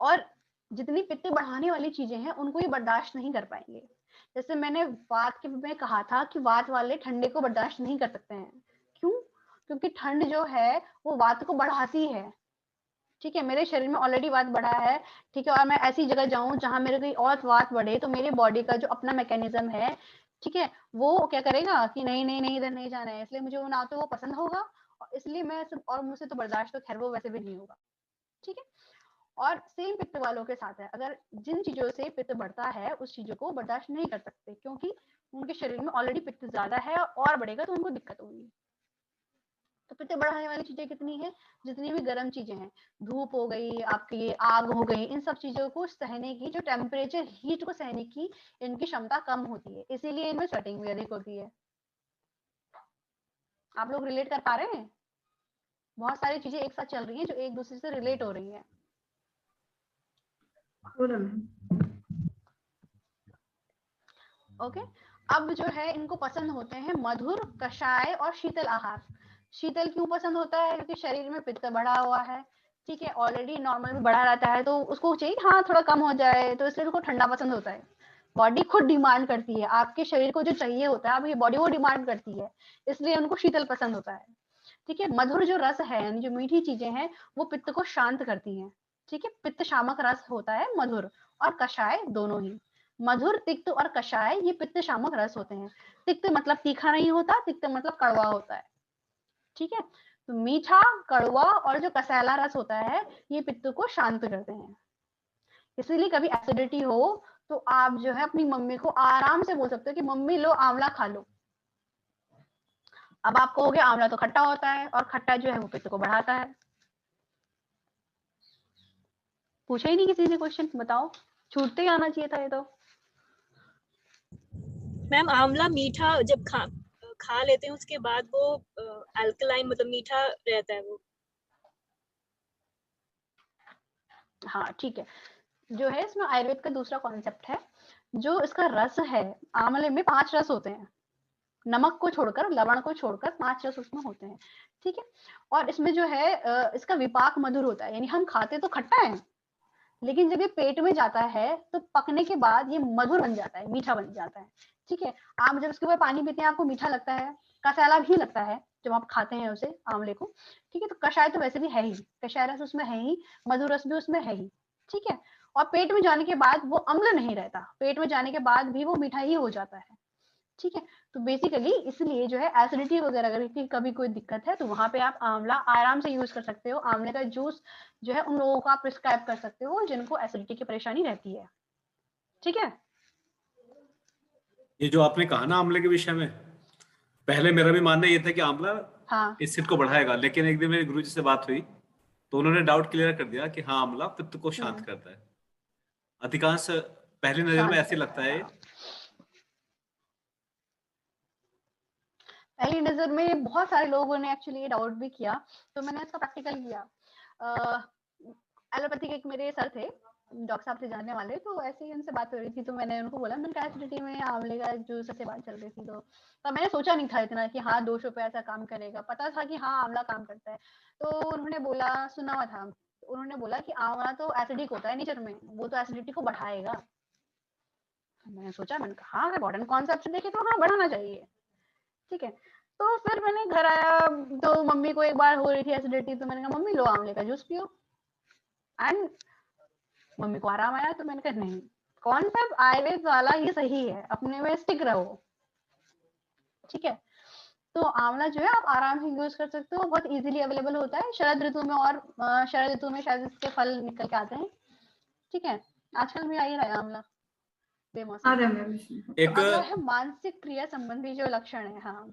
और जितनी पित्त बढ़ाने वाली चीजें हैं उनको ये बर्दाश्त नहीं कर पाएंगे। जैसे मैंने वात के में कहा था कि वात वाले ठंडे को बर्दाश्त नहीं कर सकते हैं। क्यों? क्योंकि ठंड जो है वो वात को बढ़ाती है। ठीक है, मेरे शरीर में ऑलरेडी वात बढ़ा है, ठीक है, और मैं ऐसी जगह जाऊं जहां मेरे कोई और वात बढ़े तो मेरे बॉडी का जो अपना मैकेनिज्म है, ठीक है, वो क्या करेगा कि नहीं नहीं नहीं इधर नहीं जाना है, इसलिए मुझे वो ना तो वो पसंद होगा और इसलिए मैं और मुझसे तो बर्दाश्त तो खैर वो वैसे भी नहीं होगा। ठीक है, और सेम पित्त वालों के साथ है, अगर जिन चीजों से पित्त बढ़ता है उस चीजों को बर्दाश्त नहीं कर सकते क्योंकि उनके शरीर में ऑलरेडी पित्त ज्यादा है और बढ़ेगा तो उनको दिक्कत होगी। तो पित्त बढ़ाने वाली चीजें कितनी है, जितनी भी गर्म चीजें हैं, धूप हो गई, आपकी आग हो गई, इन सब चीजों को सहने की, जो टेम्परेचर हीट को सहने की इनकी क्षमता कम होती है, इसीलिए इनमें स्वेटिंग भी अधिक होती है। आप लोग रिलेट कर पा रहे हैं? बहुत सारी चीजें एक साथ चल रही हैं जो एक दूसरे से रिलेट हो रही है। ओके, अब जो है इनको पसंद होते हैं मधुर, कषाय और शीतल आहार। शीतल क्यों पसंद होता है? क्योंकि शरीर में पित्त बढ़ा हुआ है। ठीक है, ऑलरेडी नॉर्मल में बढ़ा रहता है तो उसको चाहिए हाँ थोड़ा कम हो जाए, तो इसलिए उसको ठंडा पसंद होता है। बॉडी खुद डिमांड करती है, आपके शरीर को जो चाहिए होता है आपकी बॉडी वो डिमांड करती है, इसलिए उनको शीतल पसंद होता है। ठीक है, मधुर जो रस है यानी जो मीठी चीजें हैं वो पित्त को शांत करती हैं। ठीक है, पित्त शामक रस होता है मधुर और कषाय दोनों ही। मधुर, तिक्त और कषाय ये पित्त शामक रस होते हैं। तिक्त मतलब तीखा नहीं होता, तिक्त मतलब कड़वा होता है। ठीक है, तो मीठा, कड़वा और जो कसैला रस होता है ये पित्त को शांत करते हैं। इसीलिए कभी एसिडिटी हो तो आप जो है अपनी मम्मी को आराम से बोल सकते हो कि मम्मी लो आंवला खा लो। अब आप कहोगे आंवला तो खट्टा होता है और खट्टा जो है वो पित्त को बढ़ाता है। पूछा ही नहीं किसी ने क्वेश्चन, बताओ, छूटते ही आना चाहिए था ये तो। मैम आंवला मीठा जब खा लेते हैं उसके बाद वो अल्कलाइन मतलब मीठा रहता है वो। हाँ ठीक है, जो है इसमें आयुर्वेद का दूसरा कॉन्सेप्ट है, जो इसका रस है, आंवले में 5 रस होते हैं, नमक को छोड़कर, लवण को छोड़कर 5 रस उसमें होते हैं। ठीक है, और इसमें जो है इसका विपाक मधुर होता है, यानी हम खाते तो खट्टा है लेकिन जब ये पेट में जाता है तो पकने के बाद ये मधुर बन जाता है, मीठा बन जाता है। ठीक है, आप जब उसके ऊपर पानी पीते हैं आपको मीठा लगता है, कसाला भी लगता है जब आप खाते हैं उसे, आंवले को। ठीक है, तो कषाय तो वैसे भी है ही, कषाय रस उसमें है ही, मधुर रस भी उसमें है ही। ठीक है, और पेट में जाने के बाद वो अम्ल नहीं रहता, पेट में जाने के बाद भी वो मीठा ही हो जाता है। ठीक है, तो बेसिकली इसलिए जो है एसिडिटी वगैरह अगर की कभी कोई दिक्कत है तो वहां पे आप आंवला आराम से यूज कर सकते हो। आंवले का जूस जो है उन लोगों को आप प्रिस्क्राइब कर सकते हो जिनको एसिडिटी की परेशानी रहती है। ठीक है, ये जो आपने कहा ना आंवले के विषय में, पहले मेरा भी मानना ये था कि आंवला हाँ एसिड को बढ़ाएगा, लेकिन एक दिन मेरे गुरुजी से बात हुई तो उन्होंने डाउट क्लियर कर दिया कि हाँ आंवला पित्त को शांत करता है। अधिकांश पहली नजर में शांत ऐसे लगता है। पहली नजर में बहुत सारे लोगों ने एक्चुअली ये डाउट भी किया, तो मैंने इसका प्रैक्टिकल किया। एलोपैथिक एक मेरे सर थे, डॉक्टर साहब से जानने वाले, तो ऐसे ही उनसे बात हो रही थी तो मैंने उनको बोला, मैंने कहा एसिडिटी में आंवले का जूस से बात चल रही थी, तो तब मैंने सोचा नहीं था इतना कि हाँ दोषों पे ऐसा काम करेगा, पता था कि हाँ आंवला काम करता है। तो उन्होंने बोला, सुना हुआ था, उन्होंने बोला कि आंवला तो एसिडिक होता है नेचर में, वो तो एसिडिटी को बढ़ाएगा। मैंने सोचा, मैंने कहा हाँ मॉडर्न कॉन्सेप्ट से देखे तो हाँ बढ़ाना चाहिए। ठीक है, तो फिर मैंने घर आया तो मम्मी को एक बार हो रही थी एसिडिटी, तो मैंने कहा मम्मी लो आंवले का जूस पियो, एंड मम्मी को आराम आया। तो मैंने कहा नहीं, कॉन्सेप्ट आयुर्वेद वाला ये सही है, अपने में स्टिक रहो। ठीक है, तो आंवला जो है आप आराम से यूज कर सकते हो, बहुत इजीली अवेलेबल होता है शरद ऋतु में, और शरद ऋतु में शायद इसके फल निकल के आते हैं। ठीक है, आजकल में आ ही रहा है आंवला बेमौसम। एक तो अगला है मानसिक क्रिया संबंधी जो लक्षण है। हाँ,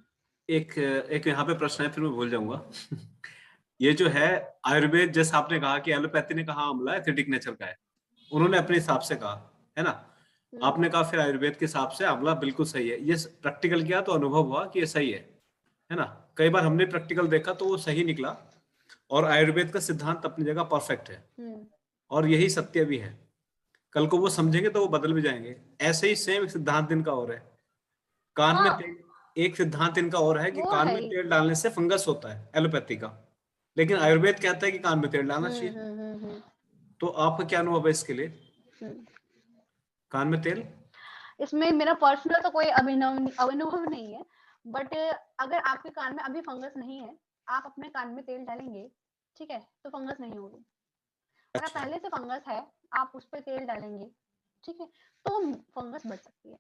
एक यहाँ पे प्रश्न है, फिर मैं भूल जाऊंगा। ये जो है आयुर्वेद, जैसे आपने कहा कि एलोपैथी ने कहा आंवला एसिडिक नेचर का है, उन्होंने अपने हिसाब से कहा है ना, आपने कहा फिर आयुर्वेद के हिसाब से आंवला बिल्कुल सही है। ये प्रैक्टिकल किया तो अनुभव हुआ कि ये सही है ना। कई बार हमने प्रैक्टिकल देखा तो वो सही निकला, और आयुर्वेद का सिद्धांत अपनी जगह परफेक्ट है, और यही सत्य भी है। कल को वो समझेंगे तो वो बदल भी जाएंगे। ऐसे ही सेम एक सिद्धांत इनका और है, कान में तेल, एक सिद्धांत इनका और है कि वो कान है में ही। तेल डालने से फंगस होता है एलोपैथी का, लेकिन आयुर्वेद कहता है कि कान में तेल डालना चाहिए। तो आपका क्या अनुभव है इसके लिए, कान में तेल? इसमें मेरा पर्सनल तो कोई अनुभव नहीं है, बट अगर आपके कान में अभी फंगस नहीं है, आप अपने कान में तेल डालेंगे, ठीक है, तो फंगस नहीं होगी। अगर अच्छा। पहले से फंगस है, आप उस पर तेल डालेंगे, ठीक है, तो फंगस बढ़ सकती है।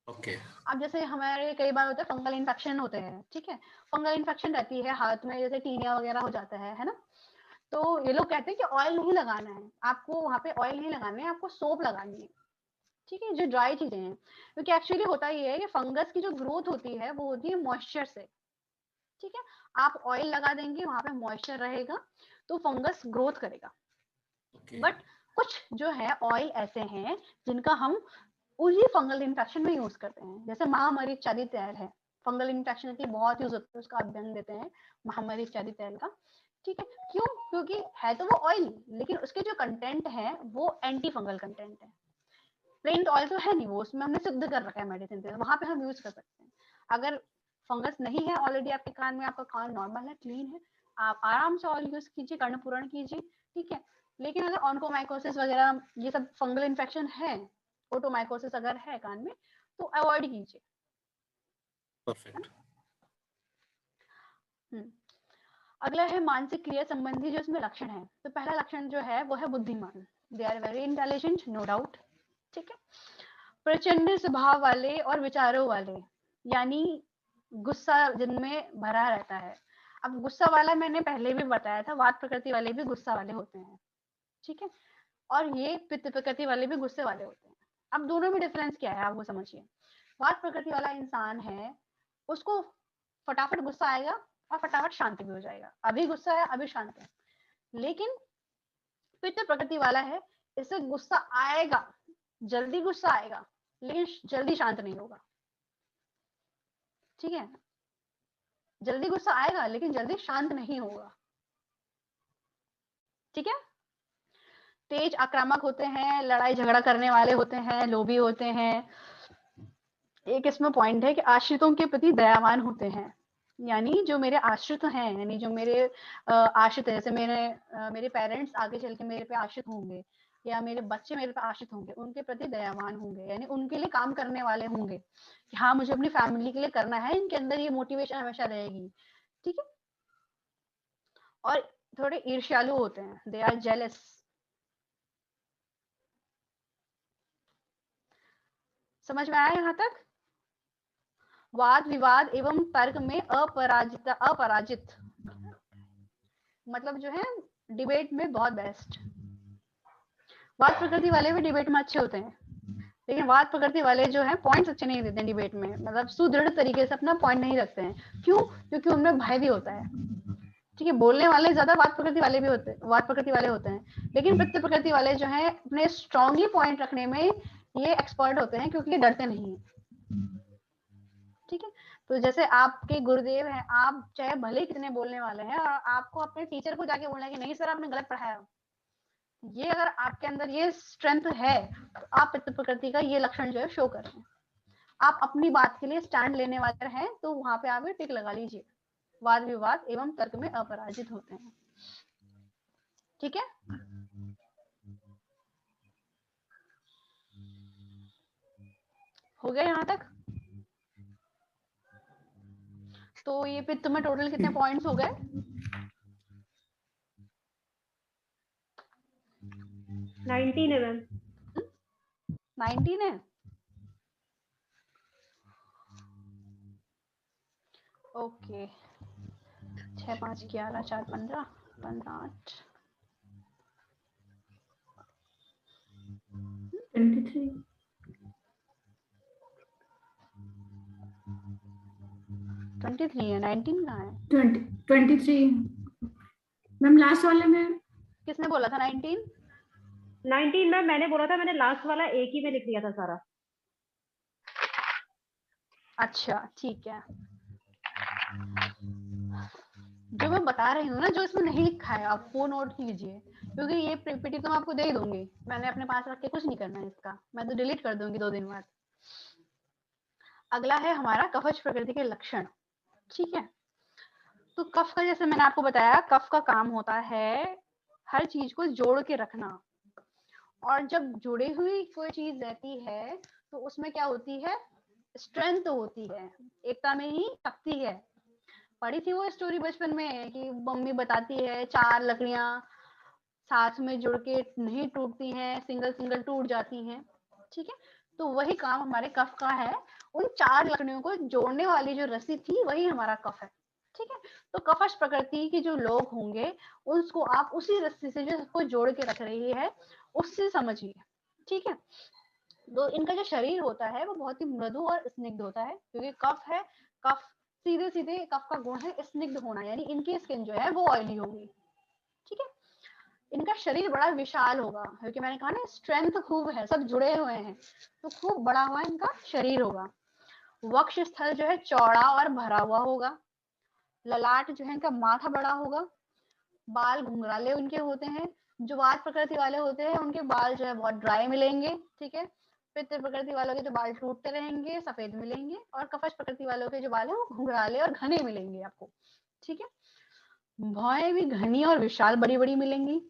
ओके। अब जैसे हमारे कई बार होता है फंगल इन्फेक्शन होते हैं, ठीक है, फंगल इन्फेक्शन रहती है हाथ में, जैसे टीनिया वगैरह हो जाता है ना। तो ये लोग कहते हैं कि ऑयल नहीं लगाना है आपको, वहां पे ऑयल नहीं लगाना है आपको, सोप लगानी है। ठीक है, जो ड्राई चीजें हैं, क्योंकि एक्चुअली होता ये है कि फंगस की जो ग्रोथ होती है वो होती है मॉइस्चर से। ठीक है, आप ऑयल लगा देंगे, वहां पे मॉइस्चर रहेगा तो फंगस ग्रोथ करेगा। बट कुछ जो है ऑयल ऐसे हैं जिनका हम उसी फंगल इन्फेक्शन में यूज करते हैं, जैसे महामरी इत्यादि तेल है, फंगल इन्फेक्शन के बहुत यूज होता है, उसका अध्ययन देते हैं महामरी इत्यादि तेल का। ठीक है, क्यों? क्योंकि है तो वो ऑयल, लेकिन उसके जो कंटेंट है वो एंटी फंगल कंटेंट है। प्लेन ऑयल तो है नहीं वो, उसमें हमने सिद्ध कर रखा है मेडिसिन से, वहां पे हम यूज कर सकते हैं। अगर फंगस नहीं है ऑलरेडी आपके कान में, आपका कान नॉर्मल है, क्लीन है, आप आराम से ऑयल यूज कीजिए, कर्णपूरण कीजिए। ठीक है, लेकिन अगर ऑन्कोमाइकोसिस वगैरह ये सब फंगल इन्फेक्शन है, ओटोमाइकोसिस अगर है कान में, तो अवॉइड कीजिए। परफेक्ट। अगला है मानसिक क्रिया संबंधी जो इसमें लक्षण है। तो पहला लक्षण जो है वो है बुद्धिमान, they are very intelligent, no doubt. ठीक है, प्रचंड स्वभाव वाले और विचारों वाले, यानी गुस्सा जिनमें भरा रहता है। अब गुस्सा वाला मैंने पहले भी बताया था, वात प्रकृति वाले भी गुस्सा वाले होते हैं। ठीक है, और ये पित्त प्रकृति वाले भी गुस्से वाले होते हैं। अब दोनों में डिफरेंस क्या है आप वो समझिए। वात प्रकृति वाला इंसान है, उसको फटाफट गुस्सा आएगा और फटाफट शांत भी हो जाएगा, अभी गुस्सा है अभी शांत है। लेकिन पित्त प्रकृति वाला है, इसे गुस्सा आएगा, जल्दी गुस्सा आएगा, लेकिन जल्दी शांत नहीं होगा। ठीक है, जल्दी गुस्सा आएगा लेकिन जल्दी शांत नहीं होगा। ठीक है, तेज आक्रामक होते हैं, लड़ाई झगड़ा करने वाले होते हैं, लोभी होते हैं। एक इसमें पॉइंट है कि आश्रितों के प्रति दयावान होते हैं, यानी जो मेरे आश्रित हैं, यानी जो मेरे आश्रित है, जैसे मेरे पेरेंट्स आगे चल के मेरे पे आश्रित होंगे, या मेरे बच्चे मेरे पे आश्रित होंगे, उनके प्रति दयावान होंगे, यानी उनके लिए काम करने वाले होंगे कि हाँ मुझे अपनी फैमिली के लिए करना है, इनके अंदर ये मोटिवेशन हमेशा रहेगी, ठीक है। और थोड़े ईर्ष्यालु होते हैं, दे आर जेलस। समझ में आया यहाँ तक? वाद विवाद एवं तर्क में अपराजित मतलब जो है डिबेट में बहुत बेस्ट। वाद प्रकृति वाले भी डिबेट में अच्छे होते हैं, लेकिन वाद प्रकृति वाले जो है पॉइंट्स अच्छे नहीं देते हैं डिबेट में, मतलब सुदृढ़ तरीके से अपना पॉइंट नहीं रखते हैं। क्यों? क्योंकि उनमें भय भी होता है, ठीक है। बोलने वाले ज्यादा वाद प्रकृति वाले भी होते हैं, वाद प्रकृति वाले होते हैं, लेकिन पित्त प्रकृति वाले जो है अपने स्ट्रांगली पॉइंट रखने में ये एक्सपर्ट होते हैं, क्योंकि ये डरते नहीं है, ठीक है। तो जैसे आपके गुरुदेव हैं, आप चाहे भले कितने बोलने वाले हैं, और आपको अपने टीचर को जाके बोलना है कि नहीं सर आपने गलत पढ़ाया, ये अगर आपके अंदर ये स्ट्रेंथ है तो आप पित्त प्रकृति का ये लक्षण जो है शो कर रहे हैं। आप अपनी बात के लिए स्टैंड लेने वाले हैं तो वहां पे आप टिक लगा लीजिए। वाद विवाद एवं तर्क में अपराजित होते हैं, ठीक है। हो गया यहाँ तक? तो ये पित्त में टोटल कितने पॉइंट्स हो गए? 19 है मैम। 19 है। ओके, 6 5 11 4 15 15 8 23 23 है, 19 कहाँ है? 23 मैम लास्ट वाले में। किसने बोला था 19? 19 मैम मैंने बोला था, मैंने लास्ट वाला एक ही में लिख दिया था सारा। अच्छा ठीक है, जो मैं बता रही हूँ ना, जो इसमें नहीं लिखा है आप वो नोट कीजिए, क्योंकि ये पीपीटी तो मैं आपको दे ही दूंगी, मैंने अपने पास रख के कुछ नहीं करना है इसका, मैं तो डिलीट कर दूंगी 2 दिन बाद। अगला है हमारा कवच प्रकृति के लक्षण, ठीक है। तो कफ का, जैसे मैंने आपको बताया, कफ का काम होता है हर चीज को जोड़ के रखना, और जब जुड़ी हुई कोई चीज रहती है तो उसमें क्या होती है? स्ट्रेंथ होती है, एकता में ही शक्ति है। पढ़ी थी वो स्टोरी बचपन में कि मम्मी बताती है 4 लकड़ियां साथ में जुड़ के नहीं टूटती हैं, सिंगल सिंगल टूट जाती हैं, ठीक है। तो वही काम हमारे कफ का है, उन 4 लकड़ियों को जोड़ने वाली जो रस्सी थी वही हमारा कफ है, ठीक है। तो कफश प्रकृति के जो लोग होंगे उसको आप उसी रस्सी से जो सबको जोड़ के रख रही है उससे समझिए, ठीक है। तो इनका जो शरीर होता है वो बहुत ही मृदु और स्निग्ध होता है, क्योंकि कफ है, कफ सीधे सीधे कफ का गुण है स्निग्ध होना, यानी इनकी स्किन जो है वो ऑयली होगी, ठीक है। इनका शरीर बड़ा विशाल होगा, क्योंकि मैंने कहा ना स्ट्रेंथ खूब है, सब जुड़े हुए हैं, तो खूब बड़ा हुआ इनका शरीर होगा। वक्ष स्थल जो है चौड़ा और भरा हुआ होगा। ललाट जो है इनका माथा बड़ा होगा। बाल घुंघराले उनके होते हैं। जो वात प्रकृति वाले होते हैं उनके बाल जो है बहुत ड्राई मिलेंगे, ठीक है। पित्त प्रकृति वालों के जो बाल टूटते रहेंगे, सफेद मिलेंगे, और कफश प्रकृति वालों के जो बाल है वो घुंघराले और घने मिलेंगे आपको, ठीक है। भौहें भी घनी और विशाल बड़ी बड़ी मिलेंगी,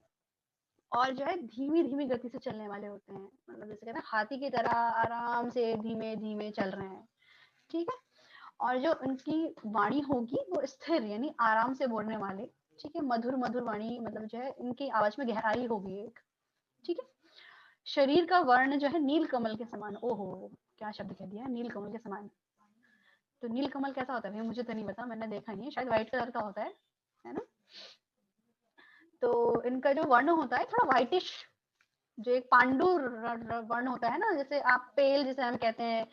और जो है धीमी धीमी गति से चलने वाले होते हैं, मतलब जैसे कहते हैं हाथी की तरह आराम से धीमे धीमे चल रहे हैं, ठीक है। और जो उनकी वाणी होगी वो स्थिर, यानी आराम से बोलने वाले, ठीक है। मधुर मधुर वाणी, मतलब जो है इनकी आवाज में गहराई होगी एक, ठीक है। शरीर का वर्ण जो है नील कमल के समान, ओहो क्या शब्द कह दिया, नील कमल के समान। तो नील कमल कैसा होता है भाई, मुझे तो नहीं पता, मैंने देखा नहीं है, शायद व्हाइट कलर का होता है ना। तो इनका जो वर्ण होता है थोड़ा व्हाइटिश, जो एक पांडु वर्ण होता है ना, जैसे आप पेल जिसे हम कहते हैं,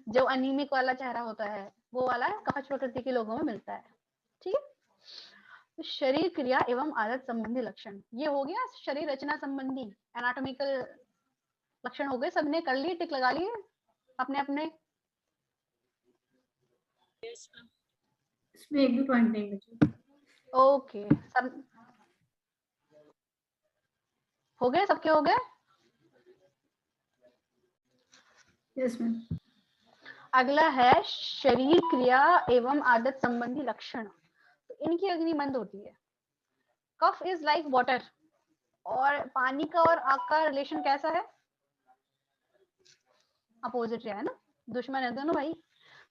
जो अनीमिक वाला चेहरा होता है वो वाला कवच प्रकृति के लोगों में मिलता है, ठीक है। तो शरीर क्रिया एवं आदत संबंधी लक्षण, ये हो गया शरीर रचना संबंधी एनाटॉमिकल लक्षण हो गए, सबने कर लिए, टिक लगा लिए अपने अपने। इसमें एक भी पॉइंट नहीं बचा। ओके, सब हो गए, सबके हो गए। Yes ma'am. अगला है शरीर क्रिया एवं आदत संबंधी लक्षण। तो इनकी अग्नि मंद होती है। कफ इज लाइक वाटर, और पानी का और आग का रिलेशन कैसा है? अपोजिट है ना, दुश्मन है दोनों भाई।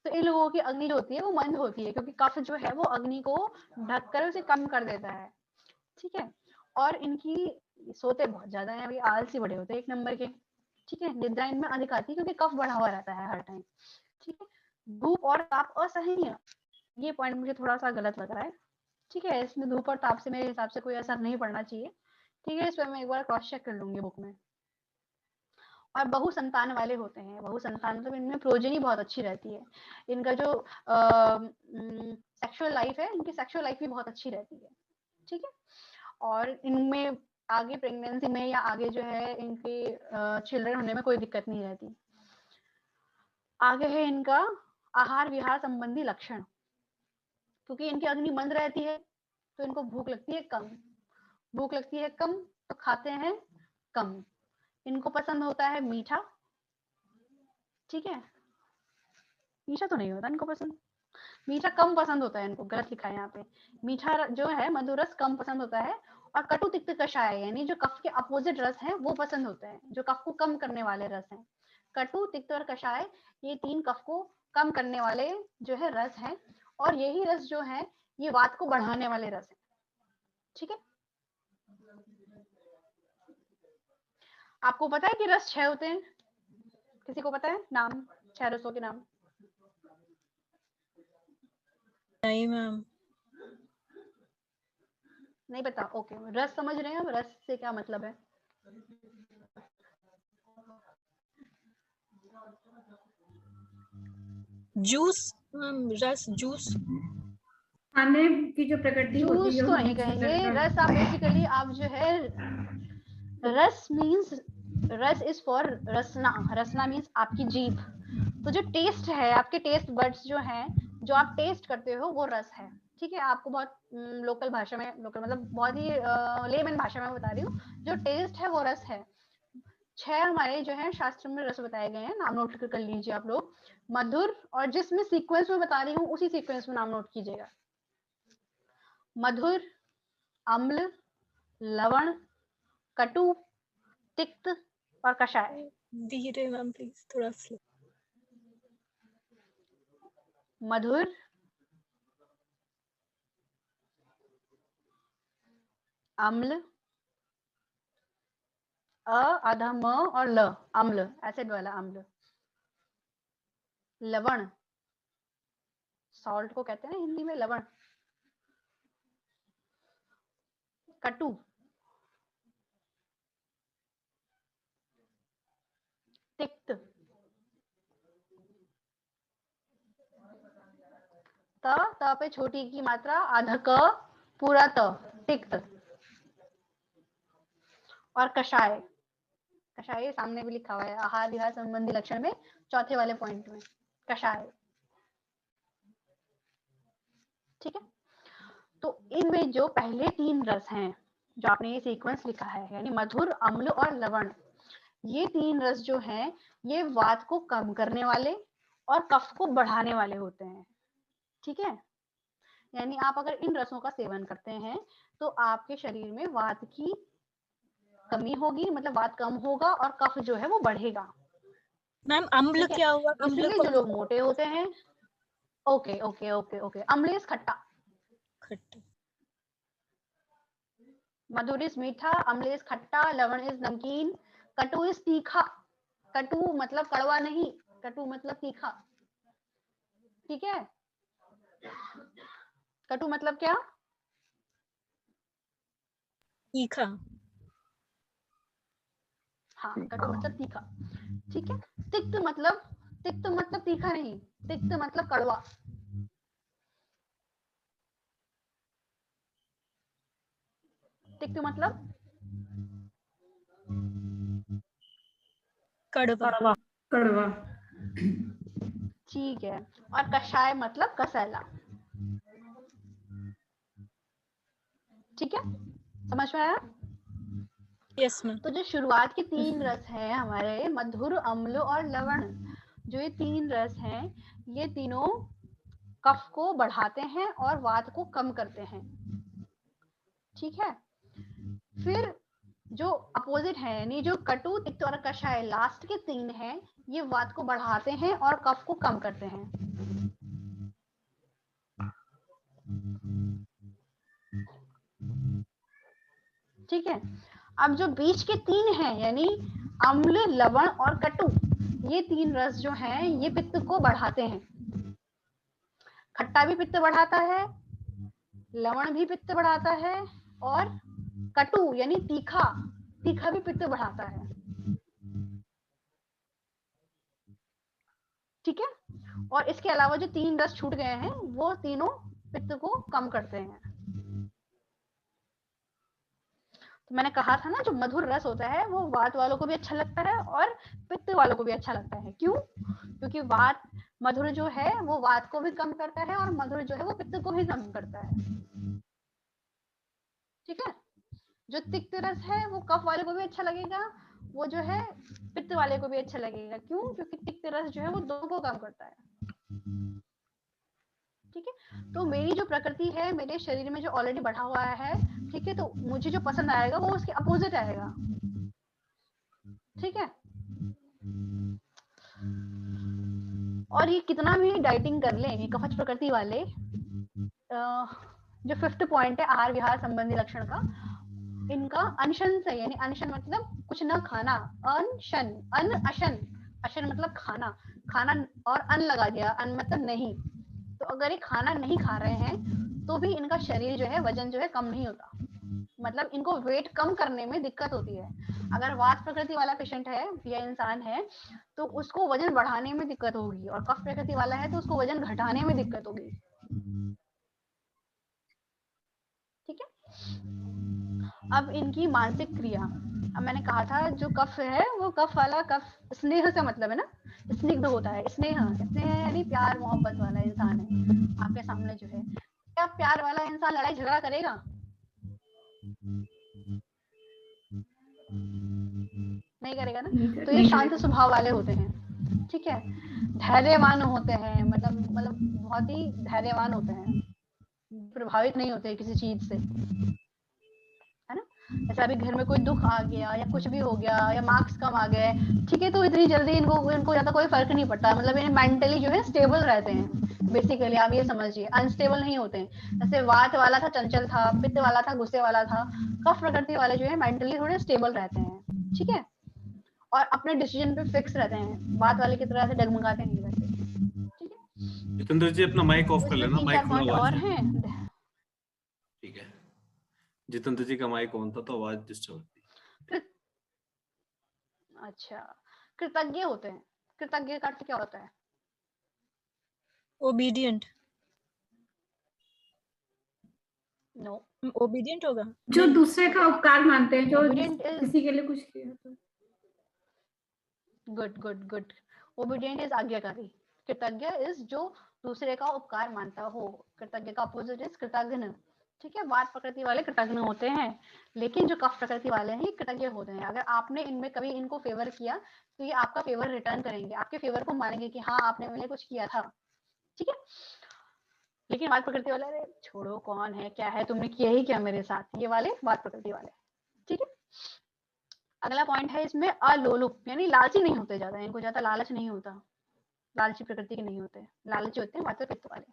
तो इन लोगों की अग्नि जो होती है वो मंद होती है, क्योंकि कफ जो है वो अग्नि को ढककर उसे कम कर देता है। ठीक है, और इनकी सोते बहुत ज्यादा है, अभी आलसी बड़े होते हैं एक नंबर के। ठीक है, निद्रा इनमें अधिक आती है क्योंकि कफ बढ़ा हुआ रहता है हर टाइम। ठीक है, धूप और ताप असहनीय, ये पॉइंट मुझे थोड़ा सा गलत लग रहा है। ठीक है, इसमें धूप और ताप से मेरे हिसाब से कोई असर नहीं पड़ना चाहिए। ठीक है, इस पर मैं एक बार क्रॉस चेक कर लूंगी बुक में। और बहु संतान वाले होते हैं, बहु संतान मतलब इनमें प्रोजेनी बहुत अच्छी रहती है। इनका जो सेक्सुअल लाइफ है, इनकी सेक्सुअल लाइफ भी बहुत अच्छी रहती है। ठीक है, और इनमें आगे प्रेगनेंसी में या आगे जो है इनके चिल्ड्रन होने में कोई दिक्कत नहीं रहती। आगे है इनका आहार विहार संबंधी लक्षण, क्योंकि इनकी अग्नि मंद रहती है तो इनको भूख लगती है कम, भूख लगती है कम तो खाते हैं कम। इनको पसंद होता है मीठा। ठीक है, मीठा तो नहीं होता इनको पसंद, मीठा कम पसंद होता है इनको, गलत लिखा है यहाँ पे। मीठा जो है मधुरस कम पसंद होता है, और कटु तिक्त कषाय यानी जो कफ के अपोजिट रस हैं वो पसंद होते हैं, जो कफ को कम करने वाले रस हैं। कटु तिक्त और कषाय ये तीन कफ को कम करने वाले जो है रस हैं, और यही रस जो है ये वात को बढ़ाने वाले रस हैं। ठीक है, आपको पता है कि रस 6 होते हैं? किसी को पता है नाम 6 रसों के नाम? नहीं मैम। नहीं पता? ओके, रस समझ रहे हैं? रस से क्या मतलब है? जूस मैम, रस जूस। खाने की जो प्रकृति होती है, जूस जो तो हमें नहीं अच्छा कहेंगे, लगता है। रस आप बेसिकली आप जो है रस मीन्स, रस is for Rasna, Rasna means आपकी जीभ। तो जो टेस्ट है, आपके टेस्ट बड्स जो हैं, जो आप टेस्ट करते हो वो रस है। ठीक है, आपको बहुत लोकल भाषा में, लोकल मतलब बहुत ही लेमन भाषा में बता रही हूँ, जो टेस्ट है वो रस है। 6 हमारे जो है शास्त्र में रस बताए गए हैं, नाम नोट कर लीजिए आप लोग। मधुर, और जिसमें सीक्वेंस में बता रही हूँ उसी सीक्वेंस में नाम नोट कीजिएगा। मधुर, अम्ल, लवण, कटु, तिक्त और कषाय। धीरे मैम प्लीज, थोड़ा स्लो। मधुर, अम्ल, आधा म और ल, अम्ल, एसिड वाला अम्ल। लवण, सॉल्ट को कहते हैं ना हिंदी में लवण। कटु, तिक्त, त पे छोटी की मात्रा आधा क पूरा त, तिक्त। और कषाय, कषाय सामने भी लिखा हुआ है आहार विहार संबंधी लक्षण में, चौथे वाले पॉइंट में कषाय। ठीक है, तो इनमें जो पहले 3 रस हैं, जो आपने ये सीक्वेंस लिखा है, यानी मधुर, अम्ल और लवण, ये 3 रस जो हैं ये वात को कम करने वाले और कफ को बढ़ाने वाले होते हैं। ठीक है, यानी आप अगर इन रसों का सेवन करते हैं तो आपके शरीर में वात की कमी होगी, मतलब वात कम होगा और कफ जो है वो बढ़ेगा। मैम अम्ल क्या हुआ? अम्ल इसलिए को जो लोग मोटे होते हैं, ओके ओके ओके ओके, अम्ल इज खट्टा, खट्टा, मधुर इज मीठा, अम्ल इज खट्टा, लवण इज नमकीन, कटु इज तीखा। कटु मतलब कड़वा नहीं, कटु मतलब तीखा। ठीक है, कटु मतलब क्या? तीखा। हाँ, कटु मतलब तीखा। ठीक है, तिक्त मतलब, तिक्त मतलब तीखा नहीं, तिक्त मतलब कड़वा। तिक्त मतलब कड़वा। कड़वा। ठीक है, और कषाय मतलब कसैला। ठीक है, समझ में आया? Yes ma'am. तो जो शुरुआत के 3 रस हैं हमारे, मधुर, अम्ल और लवण, जो ये 3 रस हैं, ये तीनों कफ को बढ़ाते हैं और वात को कम करते हैं। ठीक है, फिर जो अपोजिट है, यानी जो कटु, तिक्त और कषाय लास्ट के 3 हैं, ये वात को बढ़ाते हैं और कफ को कम करते हैं। ठीक है। अब जो बीच के 3 हैं, यानी अम्ल, लवण और कटु, ये 3 रस जो हैं ये पित्त को बढ़ाते हैं। खट्टा भी पित्त बढ़ाता है, लवण भी पित्त बढ़ाता है, और कटु यानी तीखा, तीखा भी पित्त बढ़ाता है। ठीक है। और इसके अलावा जो 3 रस छूट गए हैं वो तीनों पित्त को कम करते हैं। तो मैंने कहा था ना, जो मधुर रस होता है वो वात वालों को भी अच्छा लगता है और पित्त वालों को भी अच्छा लगता है। क्यों? क्योंकि वात मधुर जो है वो वात को भी कम करता है और मधुर जो है वो पित्त को भी कम करता है। ठीक है। जो तिक्त रस है वो कफ वाले को भी अच्छा लगेगा, वो जो है पित्त वाले को भी अच्छा लगेगा। क्यों? क्योंकि तिक्त रस जो है वो दोनों को कम करता है। ठीक है। तो मेरी जो प्रकृति है मेरे शरीर में जो ऑलरेडी बढ़ा हुआ है, ठीक है, तो मुझे जो पसंद आएगा वो उसके अपोजिट आएगा। ठीक है। और ये कितना भी डाइटिंग कर ले, ये कफज प्रकृति वाले, जो 5th पॉइंट है आहार विहार संबंधी लक्षण का, इनका अनशन से, यानी अनशन मतलब कुछ ना खाना, अनशन, अन अशन, अशन मतलब खाना, खाना और अन लगा दिया, अन मतलब नहीं। तो अगर ये खाना नहीं खा रहे हैं तो भी इनका शरीर जो है, वजन जो है कम नहीं होता, मतलब इनको वेट कम करने में दिक्कत होती है। अगर वात प्रकृति वाला पेशेंट है या इंसान है तो उसको वजन बढ़ाने में दिक्कत होगी, और कफ प्रकृति वाला है तो उसको वजन घटाने में दिक्कत होगी। ठीक है। अब इनकी मानसिक क्रिया, अब मैंने कहा था जो कफ है वो कफ वाला, कफ स्नेह से मतलब है ना, स्निग्ध होता है, स्नेह, स्नेह यानी प्यार मोहब्बत वाला इंसान है आपके सामने जो है। क्या प्यार वाला इंसान लड़ाई झगड़ा करेगा? नहीं करेगा ना। तो ये शांत स्वभाव वाले होते हैं। ठीक है। धैर्यवान होते हैं, मतलब बहुत ही धैर्यवान होते हैं, प्रभावित नहीं होते किसी चीज से, है ना। जैसे अभी घर में कोई दुख आ गया या कुछ भी हो गया या मार्क्स कम आ गए, ठीक है, तो इतनी जल्दी इनको ज्यादा कोई फर्क नहीं पड़ता, मतलब ये मेंटली जो है स्टेबल रहते हैं। बेसिकली आप ये समझिए, अनस्टेबल नहीं होते हैं। जैसे वात वाला था चंचल था, पित्त वाला था गुस्से वाला था, कफ प्रकृति वाले जो है मेंटली थोड़े स्टेबल रहते हैं। ठीक है। और अपने डिसीजन पे फिक्स रहते हैं, बात वाले की तरह से डगमगाते नहीं रहते। ठीक है। जितेंद्र जी अपना माइक ऑफ कर इसमें लेना, माइक 3-4 खुला पॉइंट हुआ और है। हैं। ठीक है। जितेंद्र जी का माइक ऑन था तो आवाज डिस्टर्ब थी। अच्छा, कृतज्ञ होते हैं। कृतज्ञ का अर्थ क्या होता है? ओबीडियंट। नो। ओबीडियंट होगा। जो दूसरे का उपकार मानते हैं, जो Obedient is किसी के लिए कुछ किया तो। गुड। ओबीडियंट इज आज्ञाकारी। कृतज्ञ इज जो दूसरे का उपकार मानता हो। कृतज्ञ का अपोजिट इज कृतज्ञ। ठीक है। वात प्रकृति वाले कृतज्ञ होते हैं, लेकिन जो कफ प्रकृति वाले हैं ये कृतज्ञ होते हैं। अगर आपने इनमें कभी इनको फेवर किया तो ये आपका फेवर रिटर्न करेंगे, आपके फेवर को मानेंगे कि हाँ आपने मेरे लिए कुछ किया था। ठीक है। लेकिन वात प्रकृति वाले, अरे छोड़ो कौन है क्या है, तुमने किया ही क्या मेरे साथ, ये वाले वात प्रकृति वाले। ठीक है। अगला पॉइंट है इसमें अलोलुप, यानी लालची नहीं होते ज्यादा, इनको ज्यादा लालच नहीं होता, लालची प्रकृति के नहीं होते, लालची होते हैं वात पित्त वाले।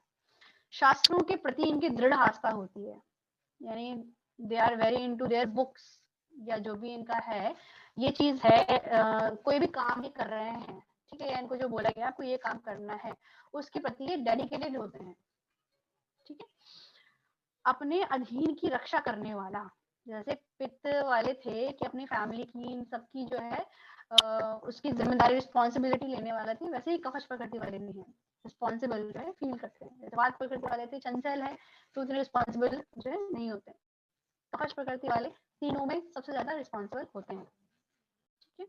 शास्त्रों के प्रति इनकी दृढ़ आस्था होती है, यानी they are very into their books, या जो भी इनका है ये चीज है, कोई भी काम ये कर रहे हैं, ठीक है, इनको जो बोला गया आपको ये काम करना है, उसके प्रति ये डेडिकेटेड होते हैं। ठीक है। अपने अधीन की रक्षा करने वाला, जैसे पित्त वाले थे कि अपनी फैमिली की, इन सबकी जो है उसकी जिम्मेदारी, रिस्पॉन्सिबिलिटी लेने वाला थे, वैसे ही कवच प्रकृति वाले भी हैं, रिस्पॉन्सिबल जो है फील करते हैं। जैसे वात प्रकृति वाले थे चंचल है तो उतने रिस्पॉन्सिबल जो है नहीं होते, कवच प्रकृति वाले तीनों में सबसे ज्यादा रिस्पॉन्सिबल होते हैं। ठीक है।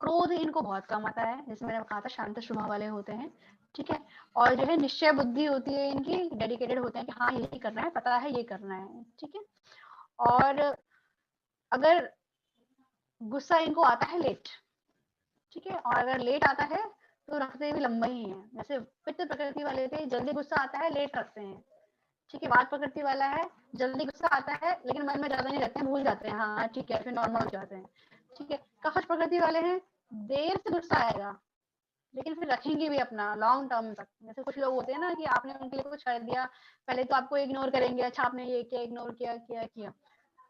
क्रोध इनको बहुत कम आता है, जैसे मैंने कहा था शांत स्वभाव वाले होते हैं। ठीक है। और जो है निश्चय बुद्धि होती है इनकी, डेडिकेटेड होते हैं कि हाँ यही करना है, पता है ये करना है। ठीक है। और अगर गुस्सा इनको आता है लेट, ठीक है, और अगर लेट आता है तो रखते भी लंबा ही है। जैसे पित्त प्रकृति वाले थे जल्दी गुस्सा आता है लेट रखते हैं, ठीक है, वात प्रकृति वाला है, जल्दी गुस्सा आता है लेकिन मन में ज्यादा नहीं रहते हैं, भूल जाते हैं, हाँ ठीक है, फिर नॉर्मल हो जाते हैं। ठीक है, कफश प्रकृति वाले हैं, देर से गुस्सा आएगा लेकिन फिर रखेंगे भी अपना लॉन्ग टर्म तक। जैसे कुछ लोग होते हैं ना कि आपने उनके लिए कुछ कर दिया, पहले तो आपको इग्नोर करेंगे, अच्छा आपने ये किया, इग्नोर किया किया किया,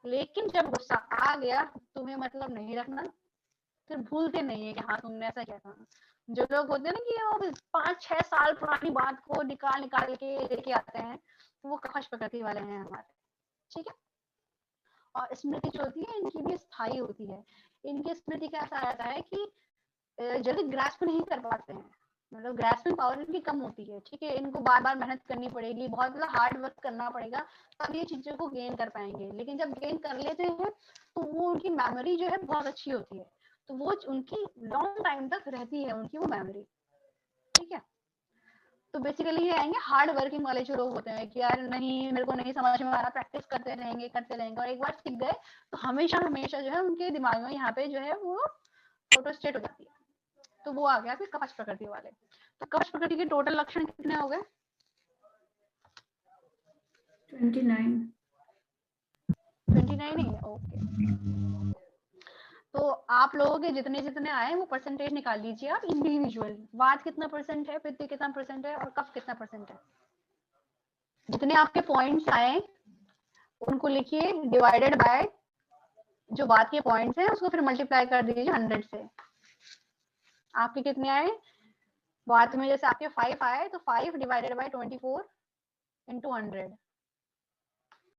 लेकिन जब गुस्सा आ गया तुम्हें मतलब नहीं रखना, फिर भूलते नहीं है कि हाँ तुमने ऐसा किया था। जो लोग होते हैं ना कि वो 5-6 साल पुरानी बात को निकाल निकाल के लेके आते हैं, तो वो कफश प्रकृति वाले हैं हमारे। ठीक है, और स्मृति जो होती है इनकी भी स्थायी होती है। इनकी स्मृति का ऐसा रहता है कि जल्दी ग्रास्प नहीं कर पाते हैं, मतलब ग्रास्पिंग पावर इनकी कम होती है। ठीक है, इनको बार बार मेहनत करनी पड़ेगी, बहुत मतलब हार्ड वर्क करना पड़ेगा, तब ये चीजों को गेन कर पाएंगे। लेकिन जब गेन कर लेते हैं तो वो उनकी मेमोरी जो है बहुत अच्छी होती है, तो वो उनकी लॉन्ग टाइम तक रहती है उनकी वो मेमोरी। ठीक है, तो बेसिकली ये आएंगे हार्ड वर्किंग वाले जो लोग होते हैं कि यार नहीं मेरे को नहीं समझ में आ रहा, प्रैक्टिस करते रहेंगे और एक बार सीख गए तो हमेशा हमेशा जो है उनके दिमाग में यहाँ पे जो है वो फोटो स्टेट हो जाती है। तो वो आ गया फिर कवच प्रकृति वाले। तो कवच प्रकृति के टोटल लक्षण कितने हो गए? 29 ही है, ओके। तो आप लोगों के जितने जितने आए वो परसेंटेज निकाल लीजिए आप इंडिविजुअल। वात कितना परसेंट है, पित्त कितना परसेंट है और कफ कितना परसेंट है। जितने आपके पॉइंट्स आए उनको लिखिए, डिवाइडेड बाय जो वात के पॉइंट्स हैं उसको फिर मल्टीप्लाई कर दीजिए 100 से। आपके कितने आए वात में? जैसे आपके 5 आए तो 5 डिवाइडेड बाय 24 into 100